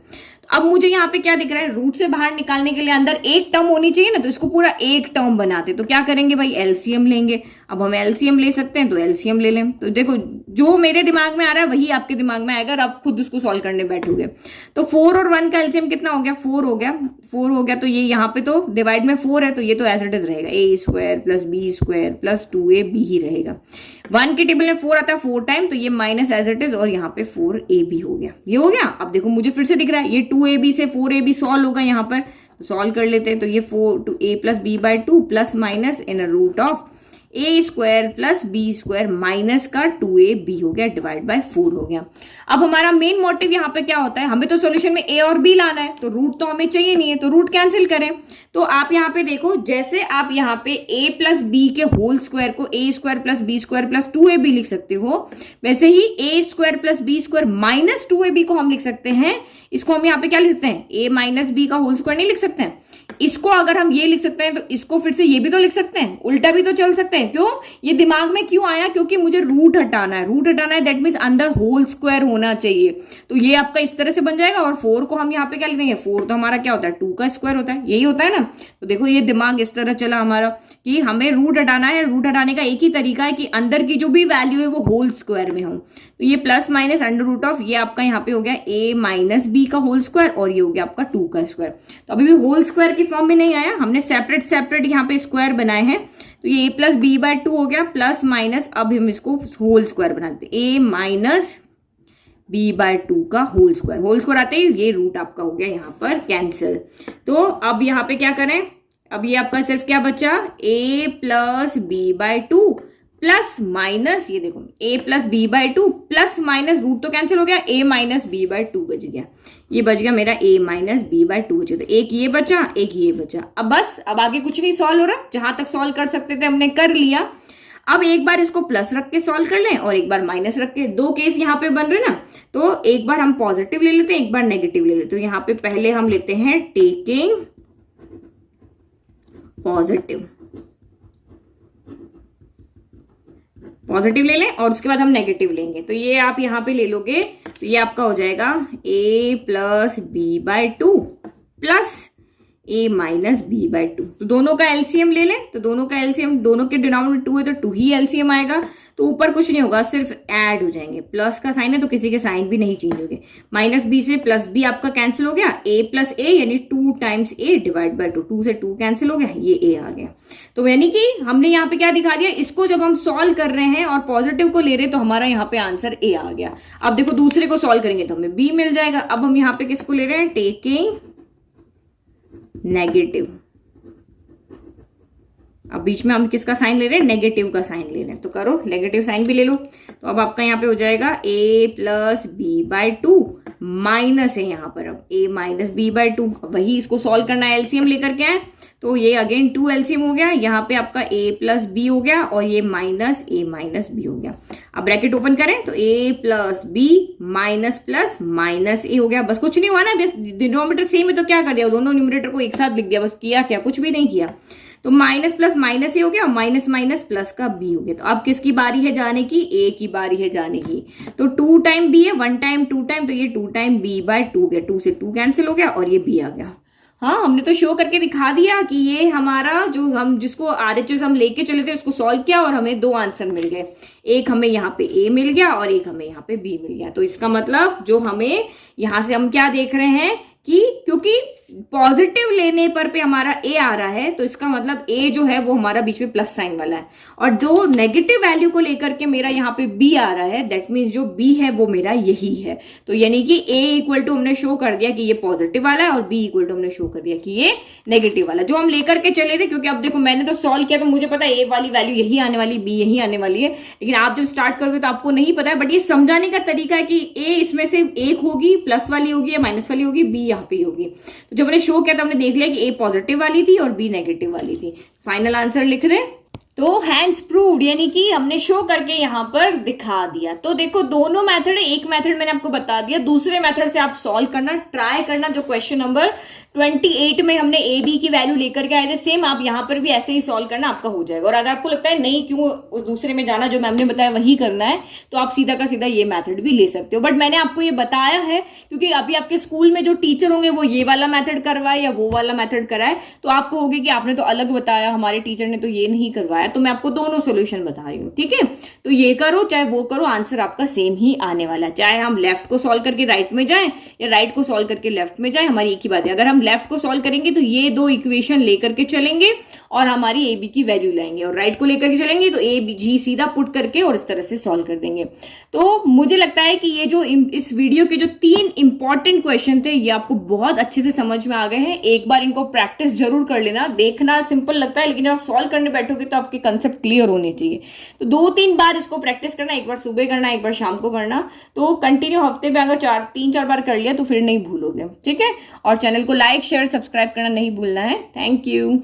अब मुझे यहाँ पे क्या दिख रहा है, रूट से बाहर निकालने के लिए अंदर एक टर्म होनी चाहिए ना, तो इसको पूरा एक टर्म बनाते, तो क्या करेंगे भाई, एलसीएम लेंगे। अब हम एलसीएम ले सकते हैं तो एलसीएम ले लें। तो देखो जो मेरे दिमाग में आ रहा है वही आपके दिमाग में आएगा, और आप खुद उसको सॉल्व करने बैठोगे। तो 4 और 1 का एलसीएम कितना हो गया, 4 हो गया, 4 हो गया। तो ये यहाँ पे तो डिवाइड में 4 है, तो ये तो एज इट इज रहेगा, a square plus B square plus 2ab ही रहेगा। 1 के टेबल में 4 आता है 4 टाइम, तो ये माइनस एज इट इज, और यहाँ पे 4ab हो गया, ये हो गया। अब देखो मुझे फिर से दिख रहा है, ये 2ab से 4ab सॉल्व होगा यहाँ पर, तो सॉल्व कर लेते हैं। तो ये 4 to a plus b by 2 plus minus in root of a square plus B square minus का 2ab हो गया, डिवाइड बाय 4 हो गया। अब हमारा मेन मोटिव यहाँ पे क्या होता है, हमें तो सॉल्यूशन में a और b लाना है, तो रूट तो हमें चाहिए नहीं है, तो रूट कैंसिल करें। तो आप यहाँ पे देखो, जैसे आप यहाँ पे a प्लस बी के होल स्क्वायर को a square plus B square plus 2ab लिख सकते हो, वैसे ही a square plus B square minus 2ab को हम लिख सकते हैं। इसको हम यहाँ पे क्या लिख सकते हैं, a माइनस बी का होल स्क्वायर नहीं लिख सकते हैं। इसको अगर हम ये लिख सकते हैं तो इसको फिर से ये भी तो लिख सकते हैं, उल्टा भी तो चल सकते हैं। क्यों, ये दिमाग में क्यों आया, क्योंकि मुझे रूट हटाना है, रूट हटाना है, दैट मीन्स अंदर होल स्क्वायर होना चाहिए। तो ये आपका इस तरह से बन जाएगा, और 4 को हम यहाँ पे क्या लिख देंगे, 4 तो हमारा क्या होता है, 2 का स्क्वायर होता है, यही होता है ना। तो देखो ये दिमाग इस तरह चला हमारा कि हमें रूट हटाना है। रूट हटाने का एक ही तरीका है कि अंदर की जो भी वैल्यू है वो होल स्क्वायर में हो। तो ये plus minus under root of, ये आपका यहाँ पे हो गया a माइनस बी का होल स्क्वायर, और ये हो गया आपका 2 का स्क्वायर। तो अभी भी होल स्क्वायर की फॉर्म में नहीं आया, हमने सेपरेट सेपरेट यहाँ पे स्क्वायर बनाए हैं, तो ये a plus b by two हो गया, प्लस माइनस, अब हम इसको होल स्क्वायर बना देते, a minus b by two का होल स्क्वायर आते ही ये रूट आपका हो गया यहाँ पर कैंसिल। तो अब यहाँ पे क्या करें, अब ये आपका सिर्फ क्या बचा, a plus b by two plus minus, ये देखो a plus b by two plus minus, root तो कैंसिल हो गया, a minus b by two बच गया, ये बच गया मेरा a minus b by two बचे, तो एक ये बचा एक ये बचा। अब बस, अब आगे कुछ नहीं सॉल्व हो रहा, जहां तक सॉल्व कर सकते थे हमने कर लिया। अब एक बार इसको प्लस रख के सॉल्व कर लें और एक बार माइनस रख के, दो केस यहाँ पे बन रहे ना, तो एक बार हम पॉजिटिव ले लेते हैं, एक बार नेगेटिव ले लेते हैं। तो यहाँ पे पहले हम लेते हैं टेकिंग पॉजिटिव ले लें और उसके बाद हम नेगेटिव लेंगे। तो ये आप यहाँ पे ले लोगे तो ये आपका हो जाएगा a plus b by two plus a minus b by two. तो दोनों का एलसीएम ले लें, तो दोनों का एलसीएम, दोनों के डिनोमिनेटर टू है तो टू ही एलसीएम आएगा, तो ऊपर कुछ नहीं होगा, सिर्फ ऐड हो जाएंगे, प्लस का साइन है तो किसी के साइन भी नहीं चेंज होंगे, माइनस बी से प्लस बी आपका कैंसिल हो गया, a प्लस ए यानी two times a divide by two, two से टू कैंसिल हो गया, ये a आ गया। तो यानी कि हमने यहाँ पे क्या दिखा दिया, इसको जब हम सॉल्व कर रहे हैं और पॉजिटिव को ले रहे हैं तो हमारा यहाँ पे आंसर a आ गया। अब देखो दूसरे को सॉल्व करेंगे तो हमें b मिल जाएगा। अब हम यहाँ पे किसको ले रहे हैं, टेकिंग नेगेटिव, अब बीच में हम किसका साइन ले रहे हैं, नेगेटिव का साइन ले रहे हैं, तो करो नेगेटिव साइन भी ले लो। तो अब आपका यहाँ पे हो जाएगा a plus b by two minus है यहाँ पर अब a minus b by two, वही इसको सॉल्व करना है, एलसीएम लेकर के आए तो ये अगेन टू एलसीएम हो गया, यहाँ पे आपका a प्लस बी हो गया और ये माइनस a माइनस बी हो गया। अब ब्रैकेट ओपन करें तो a plus b minus plus minus a हो गया, बस कुछ नहीं हुआ ना, बस डिनोमिनेटर सेम है तो क्या कर दिया, दोनों न्यूमरेटर को एक साथ लिख दिया, बस किया क्या, कुछ भी नहीं किया। तो माइनस प्लस माइनस ए हो गया, माइनस माइनस प्लस का बी हो गया। तो अब किसकी बारी है जाने की, ए की बारी है जाने की। तो टू टाइम बी है, वन टाइम टू टाइम, तो ये two time b by two गया, टू से टू कैंसिल हो गया और ये बी आ गया। हाँ, हमने तो शो करके दिखा दिया कि ये हमारा जो हम जिसको आरएचएस हम लेके चले थे उसको सॉल्व किया और हमें दो आंसर मिल गए, एक हमें यहाँ पे ए मिल गया और एक हमें यहाँ पे बी मिल गया। तो इसका मतलब जो हमें यहाँ से हम क्या देख रहे हैं कि क्योंकि पॉजिटिव लेने पर पे हमारा ए आ रहा है तो इसका मतलब ए जो है वो हमारा बीच में प्लस साइन वाला है, और जो नेगेटिव वैल्यू को लेकर के मेरा यहाँ पे बी आ रहा है, दैट मीन्स जो बी है वो मेरा यही है। तो यानी कि ए इक्वल टू हमने शो कर दिया कि ये पॉजिटिव वाला है और बी इक्वल टू हमने शो कर दिया कि ये नेगेटिव वाला, जो हम लेकर के चले थे। क्योंकि अब देखो मैंने तो सॉल्व किया तो मुझे पता है ए वाली वैल्यू यही आने वाली, बी यही आने वाली है, लेकिन आप जब स्टार्ट करोगे तो आपको नहीं पता है। बट ये समझाने का तरीका है कि ए इसमें से एक होगी, प्लस वाली होगी या माइनस वाली होगी, बी यहाँ पे होगी। तो जब मैंने शो किया तो हमने देख लिया कि ए पॉजिटिव वाली थी और बी नेगेटिव वाली थी। फाइनल आंसर लिख दें तो हैंड्स प्रूव्ड, यानी कि हमने शो करके यहाँ पर दिखा दिया। तो देखो दोनों मेथड है, एक मेथड मैंने आपको बता दिया, दूसरे मेथड से आप सॉल्व करना ट्राई करना। जो क्वेश्चन नंबर 28 में हमने ए बी की वैल्यू लेकर के आए थे, सेम आप यहाँ पर भी ऐसे ही सॉल्व करना, आपका हो जाएगा। और अगर आपको लगता है नहीं क्यों उस दूसरे में जाना, जो मैम ने बताया वही करना है, तो आप सीधा का सीधा ये मेथड भी ले सकते हो। बट मैंने आपको ये बताया है क्योंकि अभी आपके स्कूल में जो टीचर होंगे वो ये वाला मेथड करवाए या वो वाला मेथड कराए, तो आप कहोगे कि आपने तो अलग बताया, हमारे टीचर ने तो ये नहीं करवाया। तो मैं आपको दोनों सोल्यूशन बता रही हूँ, ठीक है। तो ये करो चाहे वो करो, आंसर आपका सेम ही आने वाला है। चाहे हम लेफ्ट को सॉल्व करके राइट में जाए या राइट को सॉल्व करके लेफ्ट में जाए, हमारी एक ही बात है। अगर हम लेफ्ट को सॉल्व करेंगे तो ये दो इक्वेशन लेकर के चलेंगे और हमारी ए बी की वैल्यू लाएंगे, और राइट को लेकर के चलेंगे तो ए बी जी सीधा पुट करके और इस तरह से सॉल्व कर देंगे। तो मुझे लगता है कि ये जो इस वीडियो के जो 3 इंपॉर्टेंट क्वेश्चन थे ये आपको बहुत अच्छे से समझ में आ गए हैं। एक बार इनको प्रैक्टिस जरूर कर लेना। देखना सिंपल लगता है लेकिन जब आप सॉल्व करने बैठोगे तो आपके कंसेप्ट क्लियर होने चाहिए। तो 2-3 बार इसको प्रैक्टिस करना, एक बार सुबह करना, एक बार शाम को करना। तो कंटिन्यू हफ्ते में अगर 3-4 बार कर लिया तो फिर नहीं भूलोगे, ठीक है। और चैनल को लाइक शेयर सब्सक्राइब करना नहीं भूलना है। Thank you.